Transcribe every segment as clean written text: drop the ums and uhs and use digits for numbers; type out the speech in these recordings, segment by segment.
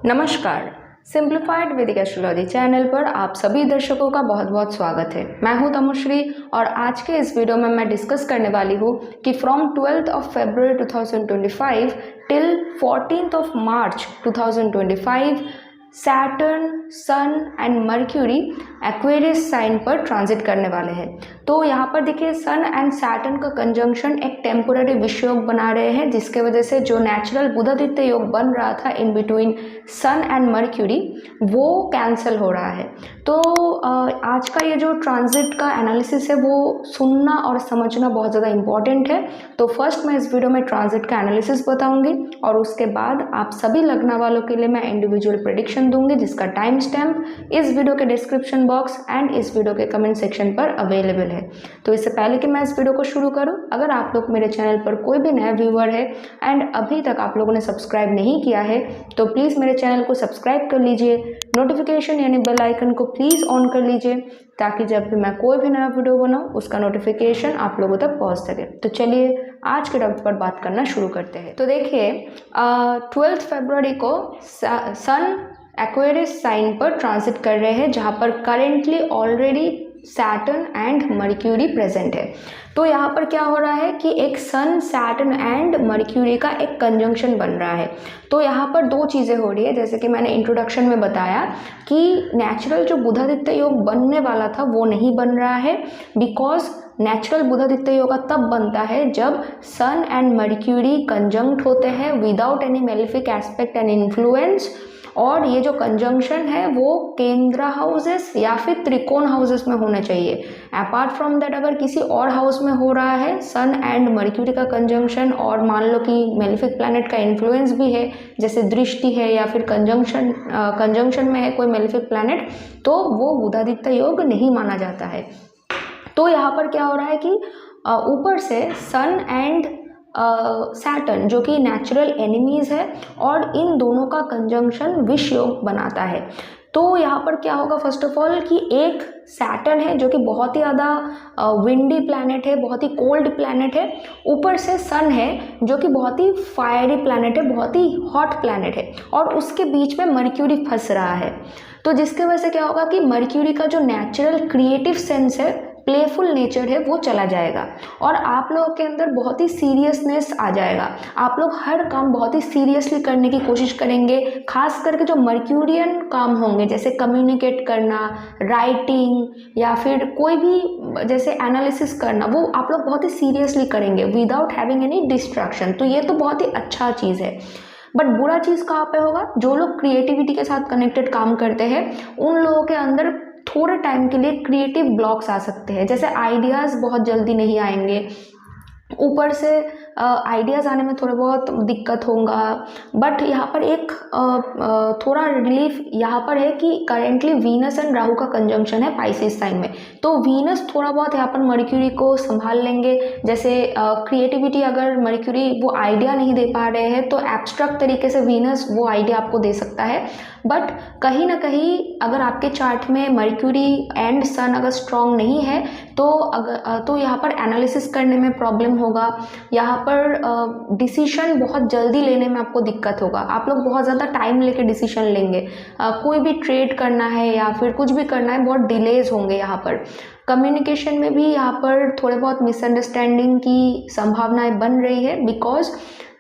नमस्कार, सिंप्लीफाइड वैदिक astrology channel पर आप सभी दर्शकों का बहुत बहुत स्वागत है। मैं हूं तमुश्री और आज के इस वीडियो में मैं डिस्कस करने वाली हूं कि from 12th of February 2025 till 14th of March 2025 Saturn, sun and Mercury Aquarius sign पर ट्रांजिट करने वाले हैं। तो यहाँ पर देखिए सन एंड सैटर्न का कंजंक्शन एक टेम्पोररी विषय योग बना रहे हैं, जिसके वजह से जो नेचुरल बुधादित्य योग बन रहा था in between sun and Mercury वो कैंसिल हो रहा है। तो आज का ये जो ट्रांजिट का एनालिसिस है वो सुनना और समझना बहुत ज़्यादा इंपॉर्टेंट है। तो फर्स्ट मैं इस वीडियो में ट्रांजिट का एनालिसिस बताऊंगी और उसके बाद आप सभी लग्न वालों के लिए मैं इंडिविजुअल प्रेडिक्शन दूंगी, जिसका टाइम स्टैम्प इस वीडियो के डिस्क्रिप्शन बॉक्स एंड इस वीडियो के कमेंट सेक्शन पर अवेलेबल है। तो इससे पहले कि मैं इस वीडियो को शुरू करूं, अगर आप लोग मेरे चैनल पर कोई भी नया व्यूअर है एंड अभी तक आप लोगों ने सब्सक्राइब नहीं किया है तो प्लीज़ मेरे चैनल को सब्सक्राइब कर लीजिए, नोटिफिकेशन यानी बेल आइकन को प्लीज़ ऑन कर लीजिए ताकि जब भी मैं कोई भी नया वीडियो बनाऊं उसका नोटिफिकेशन आप लोगों तक पहुंच सके। तो चलिए आज के टॉपिक पर बात करना शुरू करते हैं। तो देखिए 12 फरवरी को सन एक्वेरियस साइन पर ट्रांजिट कर रहे हैं, जहां पर currently already Saturn and mercury present है। तो यहाँ पर क्या हो रहा है कि एक सन, सैटर्न एंड मर्क्यूरी का एक कंजंक्शन बन रहा है। तो यहाँ पर दो चीज़ें हो रही है, जैसे कि मैंने इंट्रोडक्शन में बताया कि नेचुरल जो बुधादित्य योग बनने वाला था वो नहीं बन रहा है, बिकॉज नेचुरल बुधादित्य योग तब बनता है जब सन एंड मर्क्यूरी कंजंक्ट होते हैं without any malefic aspect and influence. और ये जो कंजंक्शन है वो केंद्र हाउसेस या फिर त्रिकोण हाउसेस में होना चाहिए। अपार्ट फ्रॉम दैट अगर किसी और हाउस में हो रहा है सन एंड मर्क्यूरी का कंजंक्शन और मान लो कि मेलेफिक प्लैनेट का इन्फ्लुएंस भी है, जैसे दृष्टि है या फिर कंजंक्शन में है कोई मेलेफिक प्लैनेट, तो वो बुधादित्य योग नहीं माना जाता है। तो यहाँ पर क्या हो रहा है कि ऊपर से सन एंड सैटर्न जो कि नेचुरल एनिमीज है और इन दोनों का कंजंक्शन विष योग बनाता है। तो यहाँ पर क्या होगा, फर्स्ट ऑफ ऑल कि एक सैटर्न है जो कि बहुत ही ज़्यादा विंडी प्लैनेट है, बहुत ही कोल्ड प्लैनेट है, ऊपर से सन है जो कि बहुत ही फायरी प्लैनेट है, बहुत ही हॉट प्लैनेट है, और उसके बीच में मर्क्यूरी फंस रहा है। तो जिसके वजह से क्या होगा कि मर्क्यूरी का जो नेचुरल क्रिएटिव सेंस है, प्लेफुल नेचर है, वो चला जाएगा और आप लोगों के अंदर बहुत ही सीरियसनेस आ जाएगा। आप लोग हर काम बहुत ही सीरियसली करने की कोशिश करेंगे, खास करके जो मर्क्यूरियन काम होंगे जैसे कम्युनिकेट करना, राइटिंग या फिर कोई भी जैसे एनालिसिस करना, वो आप लोग बहुत ही सीरियसली करेंगे विदाउट हैविंग एनी डिस्ट्रैक्शन। तो ये तो बहुत ही अच्छा चीज़ है। बट बुरा चीज़ कहाँ पे होगा, जो लोग क्रिएटिविटी के साथ कनेक्टेड काम करते हैं उन लोगों के अंदर थोड़े टाइम के लिए क्रिएटिव ब्लॉक्स आ सकते हैं, जैसे आइडियाज़ बहुत जल्दी नहीं आएंगे, ऊपर से आइडियाज़ आने में थोड़ा बहुत दिक्कत होगा। बट यहाँ पर एक थोड़ा रिलीफ यहाँ पर है कि करेंटली वीनस एंड राहु का कंजंक्शन है पाइसेस साइन में, तो वीनस थोड़ा बहुत यहाँ पर मर्क्यूरी को संभाल लेंगे। जैसे क्रिएटिविटी अगर मर्क्यूरी वो आइडिया नहीं दे पा रहे हैं तो एब्स्ट्रैक्ट तरीके से वीनस वो आइडिया आपको दे सकता है। बट कहीं ना कहीं अगर आपके चार्ट में मर्क्यूरी एंड सन अगर स्ट्रॉन्ग नहीं है तो यहाँ पर एनालिसिस करने में प्रॉब्लम होगा, यहाँ पर डिसीजन बहुत जल्दी लेने में आपको दिक्कत होगा, आप लोग बहुत ज़्यादा टाइम लेके डिसीजन लेंगे। कोई भी ट्रेड करना है या फिर कुछ भी करना है, बहुत डिलेज होंगे। यहाँ पर कम्युनिकेशन में भी यहाँ पर थोड़े बहुत मिसअंडरस्टैंडिंग की संभावनाएं बन रही है, बिकॉज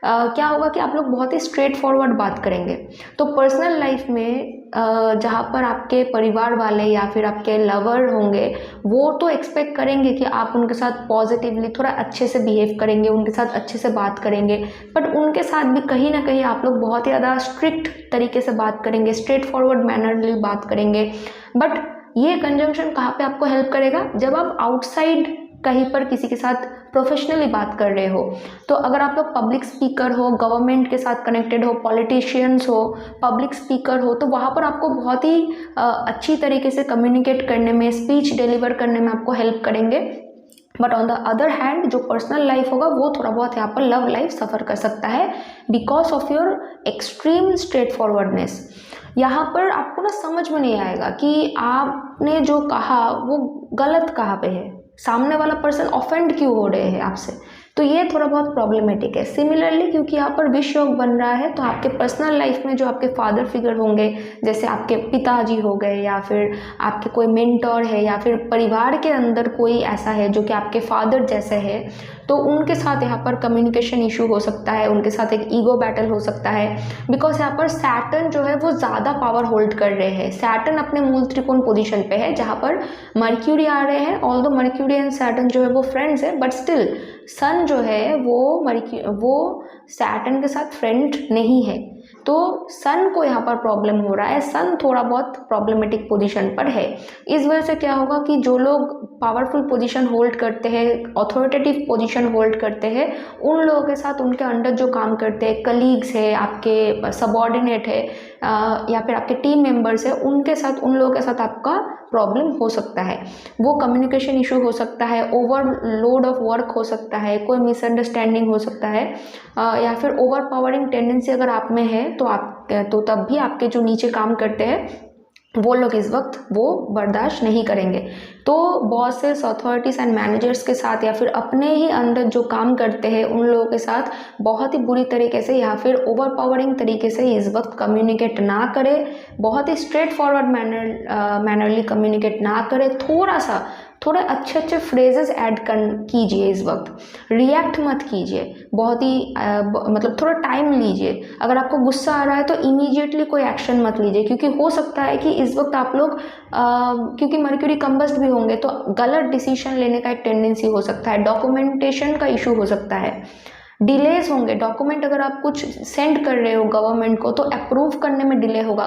क्या होगा कि आप लोग बहुत ही स्ट्रेट फॉरवर्ड बात करेंगे। तो पर्सनल लाइफ में जहाँ पर आपके परिवार वाले या फिर आपके लवर होंगे वो तो एक्सपेक्ट करेंगे कि आप उनके साथ पॉजिटिवली थोड़ा अच्छे से बिहेव करेंगे, उनके साथ अच्छे से बात करेंगे, बट उनके साथ भी कहीं ना कहीं आप लोग बहुत ही ज़्यादा स्ट्रिक्ट तरीके से बात करेंगे, स्ट्रेट फॉरवर्ड मैनरली बात करेंगे। बट ये कंजंक्शन कहाँ पे आपको हेल्प करेगा, जब आप आउटसाइड कहीं पर किसी के साथ प्रोफेशनली बात कर रहे हो। तो अगर आप लोग पब्लिक स्पीकर हो, गवर्नमेंट के साथ कनेक्टेड हो, पॉलिटिशियंस हो, पब्लिक स्पीकर हो, तो वहाँ पर आपको बहुत ही अच्छी तरीके से कम्युनिकेट करने में, स्पीच डिलीवर करने में आपको हेल्प करेंगे। But on the other hand जो पर्सनल लाइफ होगा वो थोड़ा बहुत यहाँ पर लव लाइफ सफ़र कर सकता है because of your extreme straight forwardness. यहाँ पर आपको ना समझ में नहीं आएगा कि आपने जो कहा वो गलत कहाँ पे है, सामने वाला पर्सन ऑफेंड क्यों हो रहे हैं आपसे। तो ये थोड़ा बहुत प्रॉब्लमेटिक है। सिमिलरली क्योंकि यहाँ पर विष योग बन रहा है, तो आपके पर्सनल लाइफ में जो आपके फादर फिगर होंगे, जैसे आपके पिताजी हो गए या फिर आपके कोई मेंटोर है या फिर परिवार के अंदर कोई ऐसा है जो कि आपके फादर जैसे है, तो उनके साथ यहाँ पर कम्युनिकेशन इशू हो सकता है, उनके साथ एक ईगो बैटल हो सकता है। बिकॉज यहाँ पर सैटर्न जो है वो ज़्यादा पावर होल्ड कर रहे हैं। सैटर्न अपने मूल त्रिकोण पोजीशन पे है जहाँ पर मर्क्यूरी आ रहे हैं। ऑल्दो मर्क्यूरी एंड सैटर्न जो है वो फ्रेंड्स है, बट स्टिल सन जो है वो सैटर्न के साथ फ्रेंड नहीं है। तो सन को यहाँ पर प्रॉब्लम हो रहा है, सन थोड़ा बहुत प्रॉब्लमेटिक पोजीशन पर है। इस वजह से क्या होगा कि जो लोग पावरफुल पोजीशन होल्ड करते हैं, अथॉरिटेटिव पोजीशन होल्ड करते हैं, उन लोगों के साथ उनके अंडर जो काम करते हैं, कलीग्स है, आपके सबॉर्डिनेट है या फिर आपके टीम मेंबर्स है, उनके साथ, उन लोगों के साथ आपका प्रॉब्लम हो सकता है। वो कम्युनिकेशन इशू हो सकता है, ओवरलोड ऑफ वर्क हो सकता है, कोई मिसअंडरस्टैंडिंग हो सकता है या फिर ओवर पावरिंग टेंडेंसी अगर आप में है तो तब भी आपके जो नीचे काम करते हैं वो लोग इस वक्त वो बर्दाश्त नहीं करेंगे। तो बॉसेस, अथॉरिटीज़ एंड मैनेजर्स के साथ या फिर अपने ही अंदर जो काम करते हैं उन लोगों के साथ बहुत ही बुरी तरीके से या फिर ओवर पावरिंग तरीके से इस वक्त कम्युनिकेट ना करें। बहुत ही स्ट्रेट फॉरवर्ड मैनरली कम्युनिकेट ना करें। थोड़े अच्छे फ्रेजेस ऐड कीजिए इस वक्त। रिएक्ट मत कीजिए, बहुत ही मतलब थोड़ा टाइम लीजिए। अगर आपको गुस्सा आ रहा है तो इमीडिएटली कोई एक्शन मत लीजिए, क्योंकि हो सकता है कि इस वक्त आप लोग क्योंकि मर्क्यूरी कंबस्ट भी होंगे तो गलत डिसीजन लेने का एक टेंडेंसी हो सकता है। डॉक्यूमेंटेशन का इशू हो सकता है, डिलेज होंगे। डॉक्यूमेंट अगर आप कुछ सेंड कर रहे हो गवर्नमेंट को तो अप्रूव करने में डिले होगा।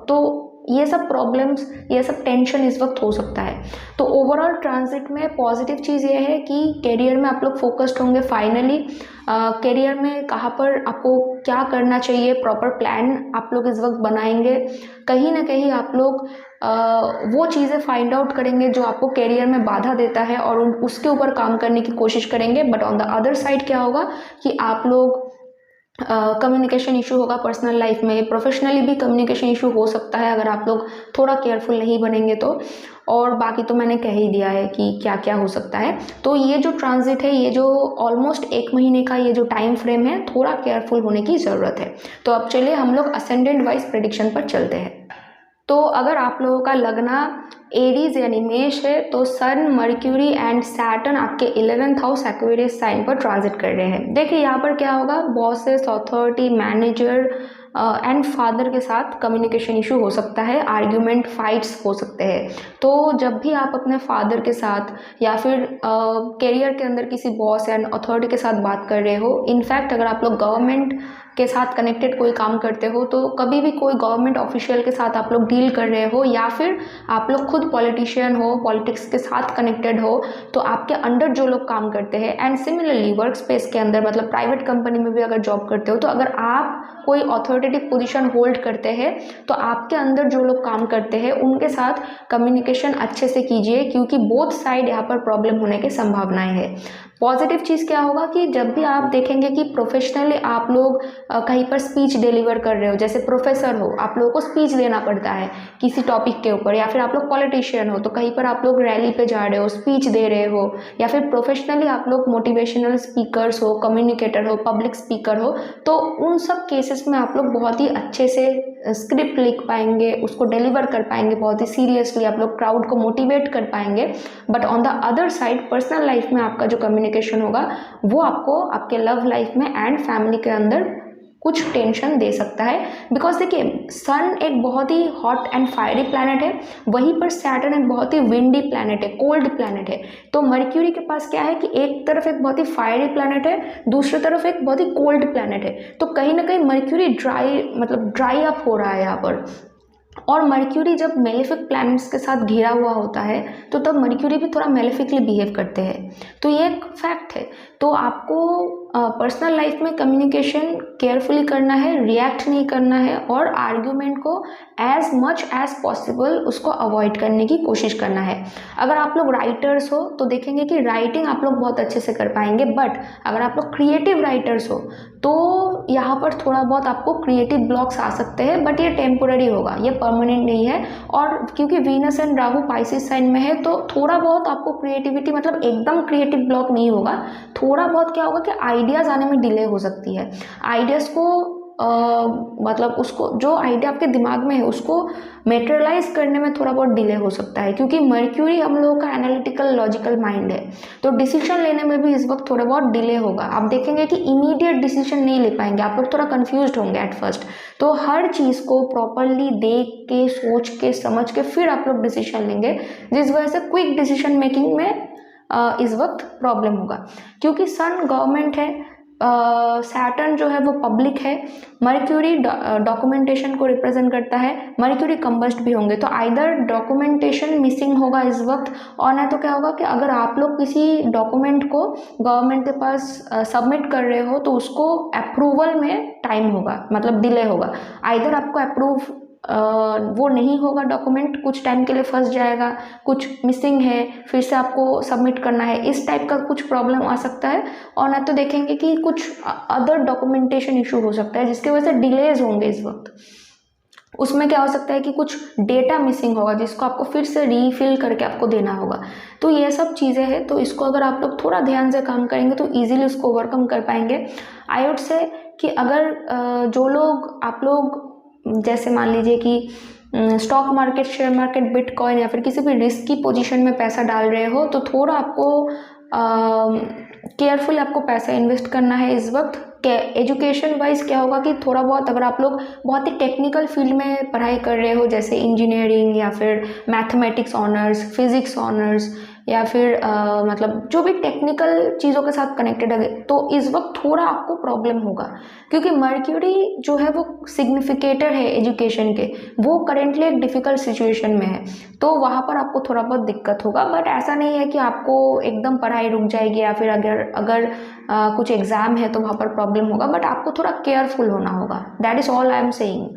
तो ये सब प्रॉब्लम्स, ये सब टेंशन इस वक्त हो सकता है। तो ओवरऑल ट्रांजिट में पॉजिटिव चीज़ ये है कि करियर में आप लोग फोकस्ड होंगे। फाइनली करियर में कहाँ पर आपको क्या करना चाहिए, प्रॉपर प्लान आप लोग इस वक्त बनाएंगे। कहीं ना कहीं आप लोग वो चीज़ें फाइंड आउट करेंगे जो आपको करियर में बाधा देता है और उसके ऊपर काम करने की कोशिश करेंगे। But on the other side क्या होगा कि आप लोग कम्युनिकेशन इशू होगा पर्सनल लाइफ में, प्रोफेशनली भी कम्युनिकेशन इशू हो सकता है अगर आप लोग थोड़ा केयरफुल नहीं बनेंगे तो। और बाकी तो मैंने कह ही दिया है कि क्या क्या हो सकता है। तो ये जो ट्रांजिट है, ये जो ऑलमोस्ट 1 महीने का ये जो टाइम फ्रेम है, थोड़ा केयरफुल होने की ज़रूरत है। तो अब चलिए हम लोग असेंडेंट वाइज प्रेडिक्शन पर चलते हैं। तो अगर आप लोगों का लगना एरीज यानी मेष है तो सन, मर्क्यूरी एंड सैटर्न आपके 11th हाउस एक्वेरियस साइन पर ट्रांजिट कर रहे हैं। देखिए यहाँ पर क्या होगा, bosses, authority, manager and father के साथ कम्युनिकेशन इशू हो सकता है, आर्ग्यूमेंट, फाइट्स हो सकते हैं। तो जब भी आप अपने फादर के साथ या फिर करियर के अंदर किसी बॉस एंड अथॉरिटी के साथ बात कर रहे हो, इनफैक्ट अगर आप लोग गवर्नमेंट के साथ कनेक्टेड कोई काम करते हो तो कभी भी कोई गवर्नमेंट ऑफिशियल के साथ आप लोग डील कर रहे हो या फिर आप लोग खुद पॉलिटिशियन हो, पॉलिटिक्स के साथ कनेक्टेड हो, तो आपके अंडर जो लोग काम करते हैं एंड सिमिलरली वर्क स्पेस के अंदर मतलब प्राइवेट कंपनी में भी अगर जॉब करते हो, तो अगर आप कोई अथॉरिटेटिव पोजीशन होल्ड करते हैं तो आपके अंदर जो लोग काम करते हैं उनके साथ कम्युनिकेशन अच्छे से कीजिए, क्योंकि बोथ साइड यहाँ पर प्रॉब्लम होने की संभावनाएं है। पॉजिटिव चीज़ क्या होगा कि जब भी आप देखेंगे कि प्रोफेशनली आप लोग कहीं पर स्पीच डिलीवर कर रहे हो, जैसे प्रोफेसर हो, आप लोगों को स्पीच देना पड़ता है किसी टॉपिक के ऊपर, या फिर आप लोग पॉलिटिशियन हो तो कहीं पर आप लोग रैली पे जा रहे हो, स्पीच दे रहे हो, या फिर प्रोफेशनली आप लोग मोटिवेशनल स्पीकर्स हो, कम्युनिकेटर हो, पब्लिक स्पीकर हो, तो उन सब केसेस में आप लोग बहुत ही अच्छे से स्क्रिप्ट लिख पाएंगे, उसको डिलीवर कर पाएंगे, बहुत ही सीरियसली आप लोग क्राउड को मोटिवेट कर पाएंगे। But on the other side personal life में आपका जो कम्युनिकेशन होगा वो आपको आपके लव लाइफ में एंड फैमिली के अंदर कुछ टेंशन दे सकता है। बिकॉज देखिए सन एक बहुत ही हॉट एंड फायरी प्लैनेट है, वहीं पर सैटर्न एक बहुत ही विंडी प्लैनेट है, कोल्ड प्लैनेट है। तो मर्क्यूरी के पास क्या है कि एक तरफ एक बहुत ही फायरी प्लैनेट है, दूसरी तरफ एक बहुत ही कोल्ड प्लैनेट है। तो कहीं ना कहीं मर्क्यूरी ड्राई अप हो रहा है यहाँ पर। और मर्क्यूरी जब मेलेफिक प्लैनेट्स के साथ घिरा हुआ होता है तो तब मर्क्यूरी भी थोड़ा मेलेफिकली बिहेव करते हैं, तो ये एक फैक्ट है। तो आपको पर्सनल लाइफ में कम्युनिकेशन केयरफुली करना है, रिएक्ट नहीं करना है और आर्ग्यूमेंट को एज मच एज पॉसिबल उसको अवॉइड करने की कोशिश करना है। अगर आप लोग राइटर्स हो तो देखेंगे कि राइटिंग आप लोग बहुत अच्छे से कर पाएंगे, बट अगर आप लोग क्रिएटिव राइटर्स हो तो यहाँ पर थोड़ा बहुत आपको क्रिएटिव ब्लॉक्स आ सकते हैं, बट ये टेम्पोररी होगा, ये परमानेंट नहीं है। और क्योंकि Venus and Rahu Pisces sign में है तो थोड़ा बहुत आपको क्रिएटिविटी मतलब एकदम क्रिएटिव ब्लॉक नहीं होगा, थोड़ा बहुत क्या होगा कि आइडियाज़ आने में डिले हो सकती है। आइडियाज़ को मतलब उसको जो आइडिया आपके दिमाग में है उसको मेटेरियलाइज करने में थोड़ा बहुत डिले हो सकता है, क्योंकि मर्क्यूरी हम लोगों का एनालिटिकल लॉजिकल माइंड है, तो डिसीजन लेने में भी इस वक्त थोड़ा बहुत डिले होगा। आप देखेंगे कि इमीडिएट डिसीजन नहीं ले पाएंगे, आप लोग थोड़ा कंफ्यूज्ड होंगे एट फर्स्ट। तो हर चीज़ को प्रॉपरली देख के, सोच के, समझ के फिर आप लोग डिसीजन लेंगे, जिस वजह से क्विक डिसीजन मेकिंग में इस वक्त प्रॉब्लम होगा। क्योंकि सन गवर्नमेंट है, सैटर्न जो है वो पब्लिक है, मर्क्यूरी डॉक्यूमेंटेशन को रिप्रेजेंट करता है, मर्क्यूरी कंबस्ट भी होंगे, तो आइदर डॉक्यूमेंटेशन मिसिंग होगा इस वक्त, और नहीं तो क्या होगा कि अगर आप लोग किसी डॉक्यूमेंट को गवर्नमेंट के पास सबमिट कर रहे हो तो उसको अप्रूवल में टाइम होगा, मतलब डिले होगा। आइदर आपको अप्रूव वो नहीं होगा, डॉक्यूमेंट कुछ टाइम के लिए फंस जाएगा, कुछ मिसिंग है, फिर से आपको सबमिट करना है, इस टाइप का कुछ प्रॉब्लम आ सकता है। और ना तो देखेंगे कि कुछ अदर डॉक्यूमेंटेशन इशू हो सकता है जिसकी वजह से डिलेज होंगे इस वक्त। उसमें क्या हो सकता है कि कुछ डेटा मिसिंग होगा जिसको आपको फिर से रीफिल करके आपको देना होगा। तो ये सब चीज़ें हैं, तो इसको अगर आप लोग थोड़ा ध्यान से काम करेंगे तो ईजिली उसको ओवरकम कर पाएंगे। आई वुड से कि अगर जो लोग आप लोग जैसे मान लीजिए कि stock market, share market, bitcoin या फिर किसी भी रिस्क की पोजीशन में पैसा डाल रहे हो तो थोड़ा आपको केयरफुल आपको पैसा इन्वेस्ट करना है इस वक्त। एजुकेशन वाइज क्या होगा कि थोड़ा बहुत अगर आप लोग बहुत ही टेक्निकल फील्ड में पढ़ाई कर रहे हो, जैसे इंजीनियरिंग या फिर मैथमेटिक्स ऑनर्स, फिजिक्स ऑनर्स, या फिर मतलब जो भी टेक्निकल चीज़ों के साथ कनेक्टेड है, तो इस वक्त थोड़ा आपको प्रॉब्लम होगा, क्योंकि मर्क्यूरी जो है वो सिग्निफिकेटर है एजुकेशन के, वो करेंटली एक डिफ़िकल्ट सिचुएशन में है, तो वहाँ पर आपको थोड़ा बहुत दिक्कत होगा। बट ऐसा नहीं है कि आपको एकदम पढ़ाई रुक जाएगी या फिर अगर कुछ एग्ज़ाम है तो वहाँ पर प्रॉब्लम होगा, बट आपको थोड़ा केयरफुल होना होगा, that is all I am saying.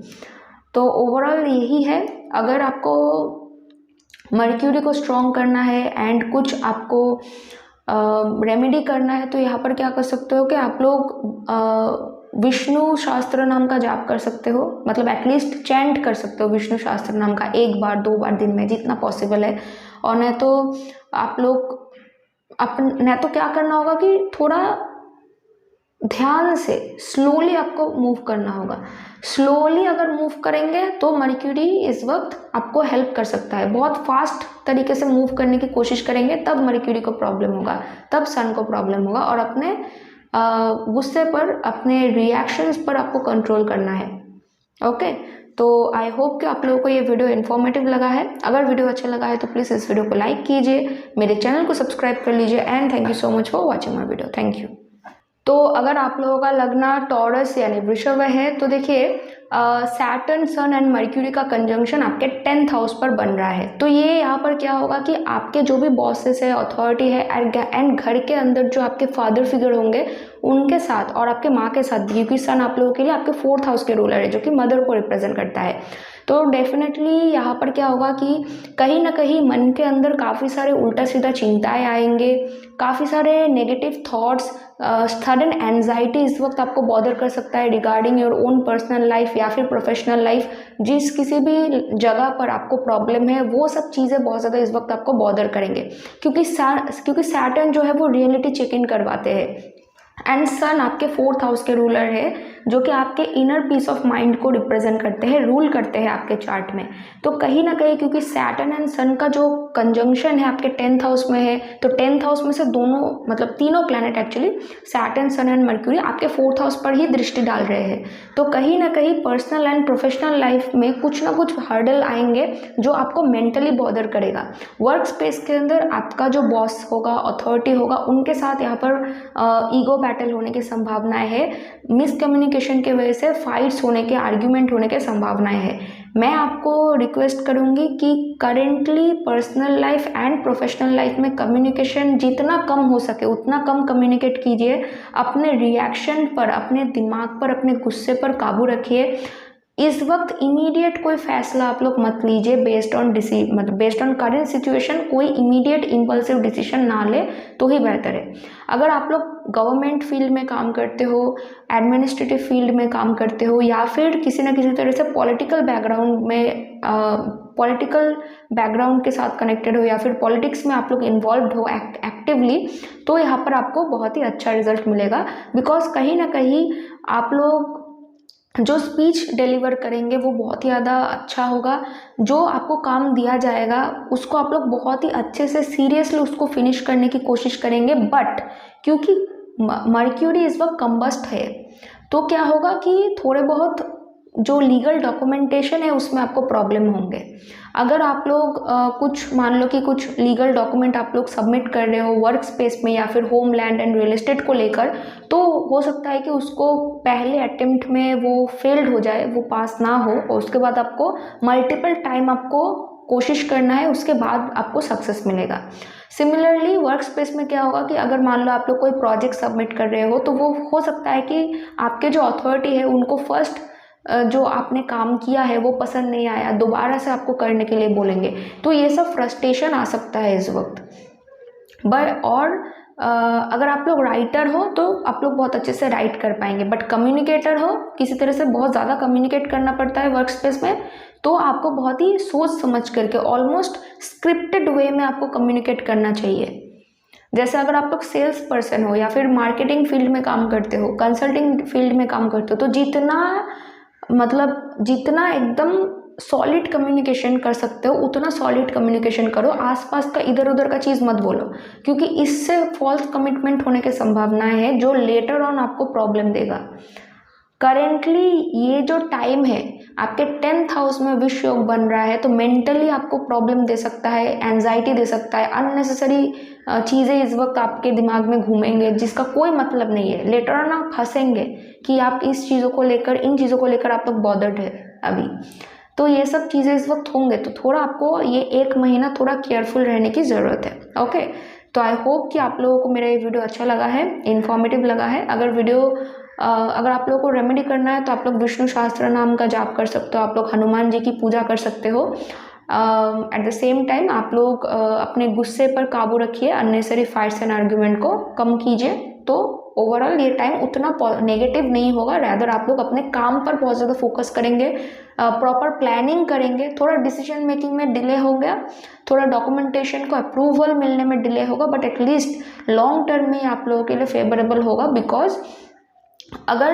तो ओवरऑल यही है। अगर आपको मर्क्यूरी को स्ट्रॉन्ग करना है एंड कुछ आपको रेमेडी करना है तो यहाँ पर क्या कर सकते हो कि आप लोग विष्णु शास्त्र नाम का जाप कर सकते हो, मतलब एटलीस्ट चैंट कर सकते हो विष्णु शास्त्र नाम का 1 बार 2 बार दिन में जितना पॉसिबल है। और नहीं तो आप लोग नहीं तो क्या करना होगा कि थोड़ा ध्यान से स्लोली आपको मूव करना होगा। स्लोली अगर मूव करेंगे तो मर्क्यूरी इस वक्त आपको हेल्प कर सकता है। बहुत फास्ट तरीके से मूव करने की कोशिश करेंगे तब मर्क्यूरी को प्रॉब्लम होगा, तब सन को प्रॉब्लम होगा। और अपने गुस्से पर, अपने रिएक्शंस पर आपको कंट्रोल करना है। ओके, तो आई होप कि आप लोगों को ये वीडियो इन्फॉर्मेटिव लगा है। अगर वीडियो अच्छा लगा है तो प्लीज़ इस वीडियो को लाइक कीजिए, मेरे चैनल को सब्सक्राइब कर लीजिए and thank you so much for watching my video. Thank you. तो अगर आप लोगों का लगना टॉरस यानी वृषभ है तो देखिए सैटर्न, सन एंड मर्क्यूरी का कंजंक्शन आपके 10th हाउस पर बन रहा है। तो ये यहाँ पर क्या होगा कि आपके जो भी बॉसेस है, अथॉरिटी है एंड घर के अंदर जो आपके फादर फिगर होंगे उनके साथ और आपके माँ के साथ, क्योंकि सन आप लोगों के लिए आपके 4th हाउस के रूलर है जो कि मदर को रिप्रेजेंट करता है। तो डेफिनेटली यहाँ पर क्या होगा कि कहीं ना कहीं मन के अंदर काफ़ी सारे उल्टा सीधा चिंताएं आएंगे, काफ़ी सारे नेगेटिव थॉट्स, सडन एंजाइटी इस वक्त आपको बॉदर कर सकता है regarding your own personal life या फिर प्रोफेशनल लाइफ। जिस किसी भी जगह पर आपको प्रॉब्लम है वो सब चीज़ें बहुत ज़्यादा इस वक्त आपको बॉदर करेंगे, क्योंकि सैटर्न जो है वो रियलिटी चेक इन करवाते हैं एंड सन आपके 4th हाउस के रूलर है जो कि आपके इनर पीस ऑफ माइंड को रिप्रेजेंट करते हैं, रूल करते हैं आपके चार्ट में। तो कहीं ना कहीं क्योंकि सैटर्न एंड सन का जो कंजंक्शन है आपके 10th हाउस में है, तो 10th हाउस में से दोनों मतलब तीनों planet actually Saturn, sun and Mercury आपके 4th हाउस पर ही दृष्टि डाल रहे हैं। तो कहीं ना कहीं पर्सनल एंड प्रोफेशनल लाइफ में कुछ ना कुछ हर्डल आएंगे जो आपको मेंटली बॉदर करेगा। वर्क स्पेस के अंदर आपका जो बॉस होगा, अथॉरिटी होगा, उनके साथ यहाँ पर ईगो बैटल होने की संभावनाएं है। मिसकम्युनिकेशन कम्युनिकेशन की वजह से फाइट्स होने के, आर्ग्यूमेंट होने के संभावनाएं है। मैं आपको रिक्वेस्ट करूंगी कि currently personal life and professional life में कम्युनिकेशन जितना कम हो सके उतना कम कम्युनिकेट कीजिए। अपने रिएक्शन पर, अपने दिमाग पर, अपने गुस्से पर काबू रखिए। इस वक्त इमीडिएट कोई फैसला आप लोग मत लीजिए बेस्ड ऑन करेंट सिचुएशन। कोई इमीडिएट इम्पल्सिव डिसीजन ना ले तो ही बेहतर है। अगर आप लोग गवर्नमेंट फील्ड में काम करते हो, एडमिनिस्ट्रेटिव फील्ड में काम करते हो, या फिर किसी न किसी तरह से पॉलिटिकल बैकग्राउंड के साथ कनेक्टेड हो, या फिर पॉलिटिक्स में आप लोग इन्वॉल्व हो एक्टिवली, तो यहाँ पर आपको बहुत ही अच्छा रिजल्ट मिलेगा। बिकॉज कहीं ना कहीं आप लोग जो स्पीच डिलीवर करेंगे वो बहुत ही ज़्यादा अच्छा होगा। जो आपको काम दिया जाएगा उसको आप लोग बहुत ही अच्छे से सीरियसली उसको फिनिश करने की कोशिश करेंगे। बट क्योंकि मर्क्यूरी इस वक्त कंबस्ट है, तो क्या होगा कि थोड़े बहुत जो लीगल डॉक्यूमेंटेशन है उसमें आपको प्रॉब्लम होंगे। अगर आप लोग कुछ मान लो कि कुछ लीगल डॉक्यूमेंट आप लोग सबमिट कर रहे हो वर्क स्पेस में या फिर home land and real estate को लेकर, तो हो सकता है कि उसको पहले अटेम्प्ट में वो फेल्ड हो जाए, वो पास ना हो, और उसके बाद आपको मल्टीपल टाइम आपको कोशिश करना है, उसके बाद आपको सक्सेस मिलेगा। सिमिलरली वर्क स्पेस में क्या होगा कि अगर मान लो आप लोग कोई प्रोजेक्ट सबमिट कर रहे हो, तो वो हो सकता है कि आपके जो अथॉरिटी है उनको फर्स्ट जो आपने काम किया है वो पसंद नहीं आया, दोबारा से आपको करने के लिए बोलेंगे, तो ये सब फ्रस्ट्रेशन आ सकता है इस वक्त। अगर आप लोग राइटर हो तो आप लोग बहुत अच्छे से राइट कर पाएंगे, बट कम्युनिकेटर हो, किसी तरह से बहुत ज़्यादा कम्युनिकेट करना पड़ता है वर्क स्पेस में, तो आपको बहुत ही सोच समझ करके ऑलमोस्ट स्क्रिप्टेड वे में आपको कम्युनिकेट करना चाहिए। जैसे अगर आप लोग सेल्स पर्सन हो या फिर मार्केटिंग फील्ड में काम करते हो, कंसल्टिंग फील्ड में काम करते हो, तो जितना एकदम सॉलिड कम्युनिकेशन कर सकते हो उतना सॉलिड कम्युनिकेशन करो। आसपास का इधर उधर का चीज़ मत बोलो, क्योंकि इससे फॉल्स कमिटमेंट होने की संभावनाएं है जो लेटर ऑन आपको प्रॉब्लम देगा। करेंटली ये जो टाइम है आपके 10th हाउस में विष योग बन रहा है, तो मेंटली आपको प्रॉब्लम दे सकता है, एंजाइटी दे सकता है, अननेसेसरी चीज़ें इस वक्त आपके दिमाग में घूमेंगे जिसका कोई मतलब नहीं है। लेटर ऑन आप फंसेंगे कि आप इस चीज़ों को लेकर, इन चीज़ों को लेकर आप लोग बॉदर्ड है अभी, तो ये सब चीज़ें इस वक्त होंगे। तो थोड़ा आपको ये 1 महीना थोड़ा केयरफुल रहने की ज़रूरत है। ओके, तो आई होप कि आप लोगों को मेरा ये वीडियो अच्छा लगा है, इन्फॉर्मेटिव लगा है। अगर आप लोगों को रेमेडी करना है तो आप लोग विष्णु शास्त्र नाम का जाप कर सकते हो, आप लोग हनुमान जी की पूजा कर सकते हो। एट द सेम टाइम आप लोग अपने गुस्से पर काबू रखिए, अननेसरी फाइट्स एंड आर्ग्यूमेंट को कम कीजिए, तो ओवरऑल ये टाइम उतना नेगेटिव नहीं होगा। रैदर आप लोग अपने काम पर बहुत ज़्यादा फोकस करेंगे, प्रॉपर प्लानिंग करेंगे। थोड़ा डिसीजन मेकिंग में डिले हो गया, थोड़ा डॉक्यूमेंटेशन को अप्रूवल मिलने में डिले होगा, बट एटलीस्ट लॉन्ग टर्म में आप लोगों के लिए फेवरेबल होगा। बिकॉज अगर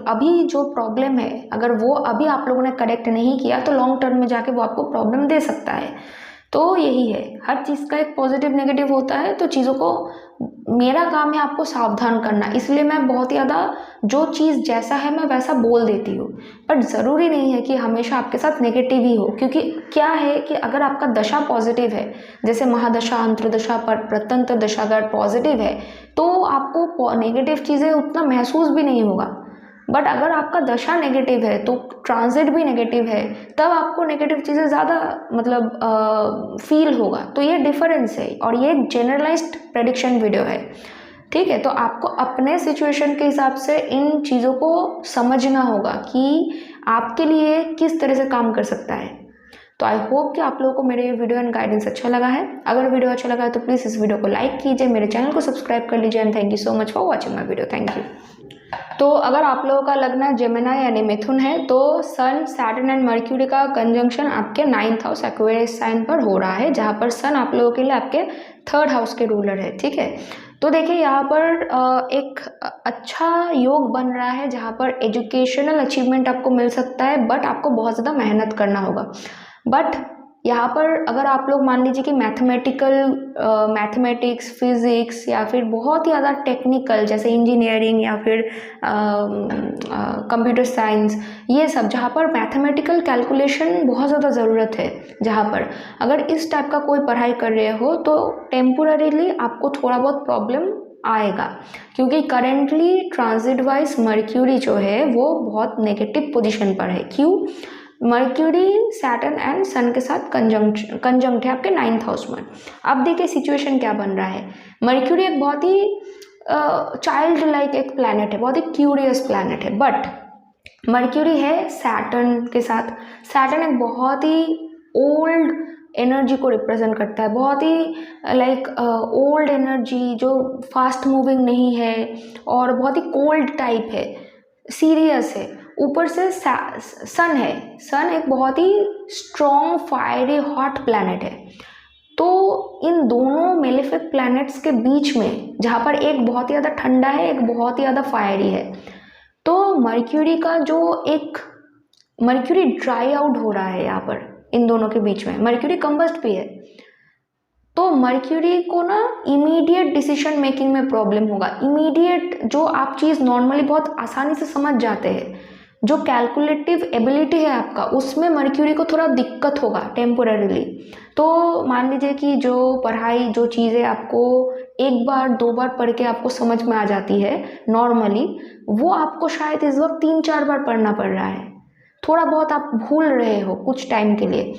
अभी जो प्रॉब्लम है अगर वो अभी आप लोगों ने करेक्ट नहीं किया तो लॉन्ग टर्म में जाके वो आपको प्रॉब्लम दे सकता है। तो यही है, हर चीज़ का एक पॉजिटिव नेगेटिव होता है, तो चीज़ों को, मेरा काम है आपको सावधान करना, इसलिए मैं बहुत ज़्यादा जो चीज़ जैसा है मैं वैसा बोल देती हूँ। बट ज़रूरी नहीं है कि हमेशा आपके साथ नेगेटिव ही हो, क्योंकि क्या है कि अगर आपका दशा पॉजिटिव है, जैसे महादशा, अंतर्दशा पर प्रतंत्र दशा अगर पॉजिटिव है, तो आपको नेगेटिव चीज़ें उतना महसूस भी नहीं होगा। बट अगर आपका दशा नेगेटिव है तो ट्रांजिट भी नेगेटिव है, तब आपको नेगेटिव चीज़ें ज़्यादा फील होगा। तो ये डिफरेंस है, और ये एक जनरलाइज्ड प्रेडिक्शन वीडियो है, ठीक है। तो आपको अपने सिचुएशन के हिसाब से इन चीज़ों को समझना होगा कि आपके लिए किस तरह से काम कर सकता है। तो आई होप कि आप लोगों को मेरे वीडियो एंड गाइडेंस अच्छा लगा है। अगर वीडियो अच्छा लगा है तो प्लीज़ इस वीडियो को लाइक कीजिए, मेरे चैनल को सब्सक्राइब कर लीजिए, and thank you so much for watching my video. Thank you. तो अगर आप लोगों का लग्न जेमिनी यानी मिथुन है, तो सन, सैटर्न एंड मर्क्यूरी का कंजंक्शन आपके 9th हाउस एक्वेरियस साइन पर हो रहा है, जहाँ पर सन आप लोगों के लिए आपके 3rd हाउस के रूलर है, ठीक है। तो देखिए यहाँ पर एक अच्छा योग बन रहा है जहाँ पर एजुकेशनल अचीवमेंट आपको मिल सकता है, बट आपको बहुत ज़्यादा मेहनत करना होगा। बट यहाँ पर अगर आप लोग मान लीजिए कि मैथमेटिक्स, फिज़िक्स या फिर बहुत ही ज़्यादा टेक्निकल जैसे इंजीनियरिंग या फिर कंप्यूटर साइंस, ये सब जहाँ पर मैथमेटिकल कैलकुलेशन बहुत ज़्यादा ज़रूरत है, जहाँ पर अगर इस टाइप का कोई पढ़ाई कर रहे हो तो टेम्पोररीली आपको थोड़ा बहुत प्रॉब्लम आएगा, क्योंकि करेंटली ट्रांजिट वाइज मर्क्यूरी जो है वो बहुत नेगेटिव पोजीशन पर है। क्यों? मर्क्यूरी सैटर्न एंड सन के साथ कंजंक्ट है आपके 9th हाउस में। अब देखिए सिचुएशन क्या बन रहा है। मर्क्यूरी एक बहुत ही चाइल्ड लाइक एक प्लैनेट है, बहुत ही क्यूरियस प्लैनेट है, बट मर्क्यूरी है सैटर्न के साथ। सैटर्न एक बहुत ही ओल्ड एनर्जी को रिप्रेजेंट करता है, बहुत ही लाइक ओल्ड एनर्जी जो फास्ट मूविंग नहीं है और बहुत ही कोल्ड टाइप है, सीरियस है। ऊपर से सन है, सन एक बहुत ही स्ट्रॉन्ग फायरी हॉट प्लैनेट है। तो इन दोनों मेलेफिक प्लैनेट्स के बीच में जहाँ पर एक बहुत ही ज़्यादा ठंडा है, एक बहुत ही ज़्यादा फायरी है, तो मर्क्यूरी का जो एक मर्क्यूरी ड्राई आउट हो रहा है यहाँ पर इन दोनों के बीच में। मर्क्यूरी कंबस्ट भी है, तो मर्क्यूरी को ना इमीडिएट डिसीजन मेकिंग में प्रॉब्लम होगा। इमीडिएट जो आप चीज़ नॉर्मली बहुत आसानी से समझ जाते हैं, जो कैलकुलेटिव एबिलिटी है आपका, उसमें मर्क्यूरी को थोड़ा दिक्कत होगा टेम्पोररीली। तो मान लीजिए कि जो पढ़ाई, जो चीज़ें आपको एक बार 2 बार पढ़ के आपको समझ में आ जाती है नॉर्मली, वो आपको शायद इस वक्त 3-4 बार पढ़ना पड़ रहा है। थोड़ा बहुत आप भूल रहे हो कुछ टाइम के लिए।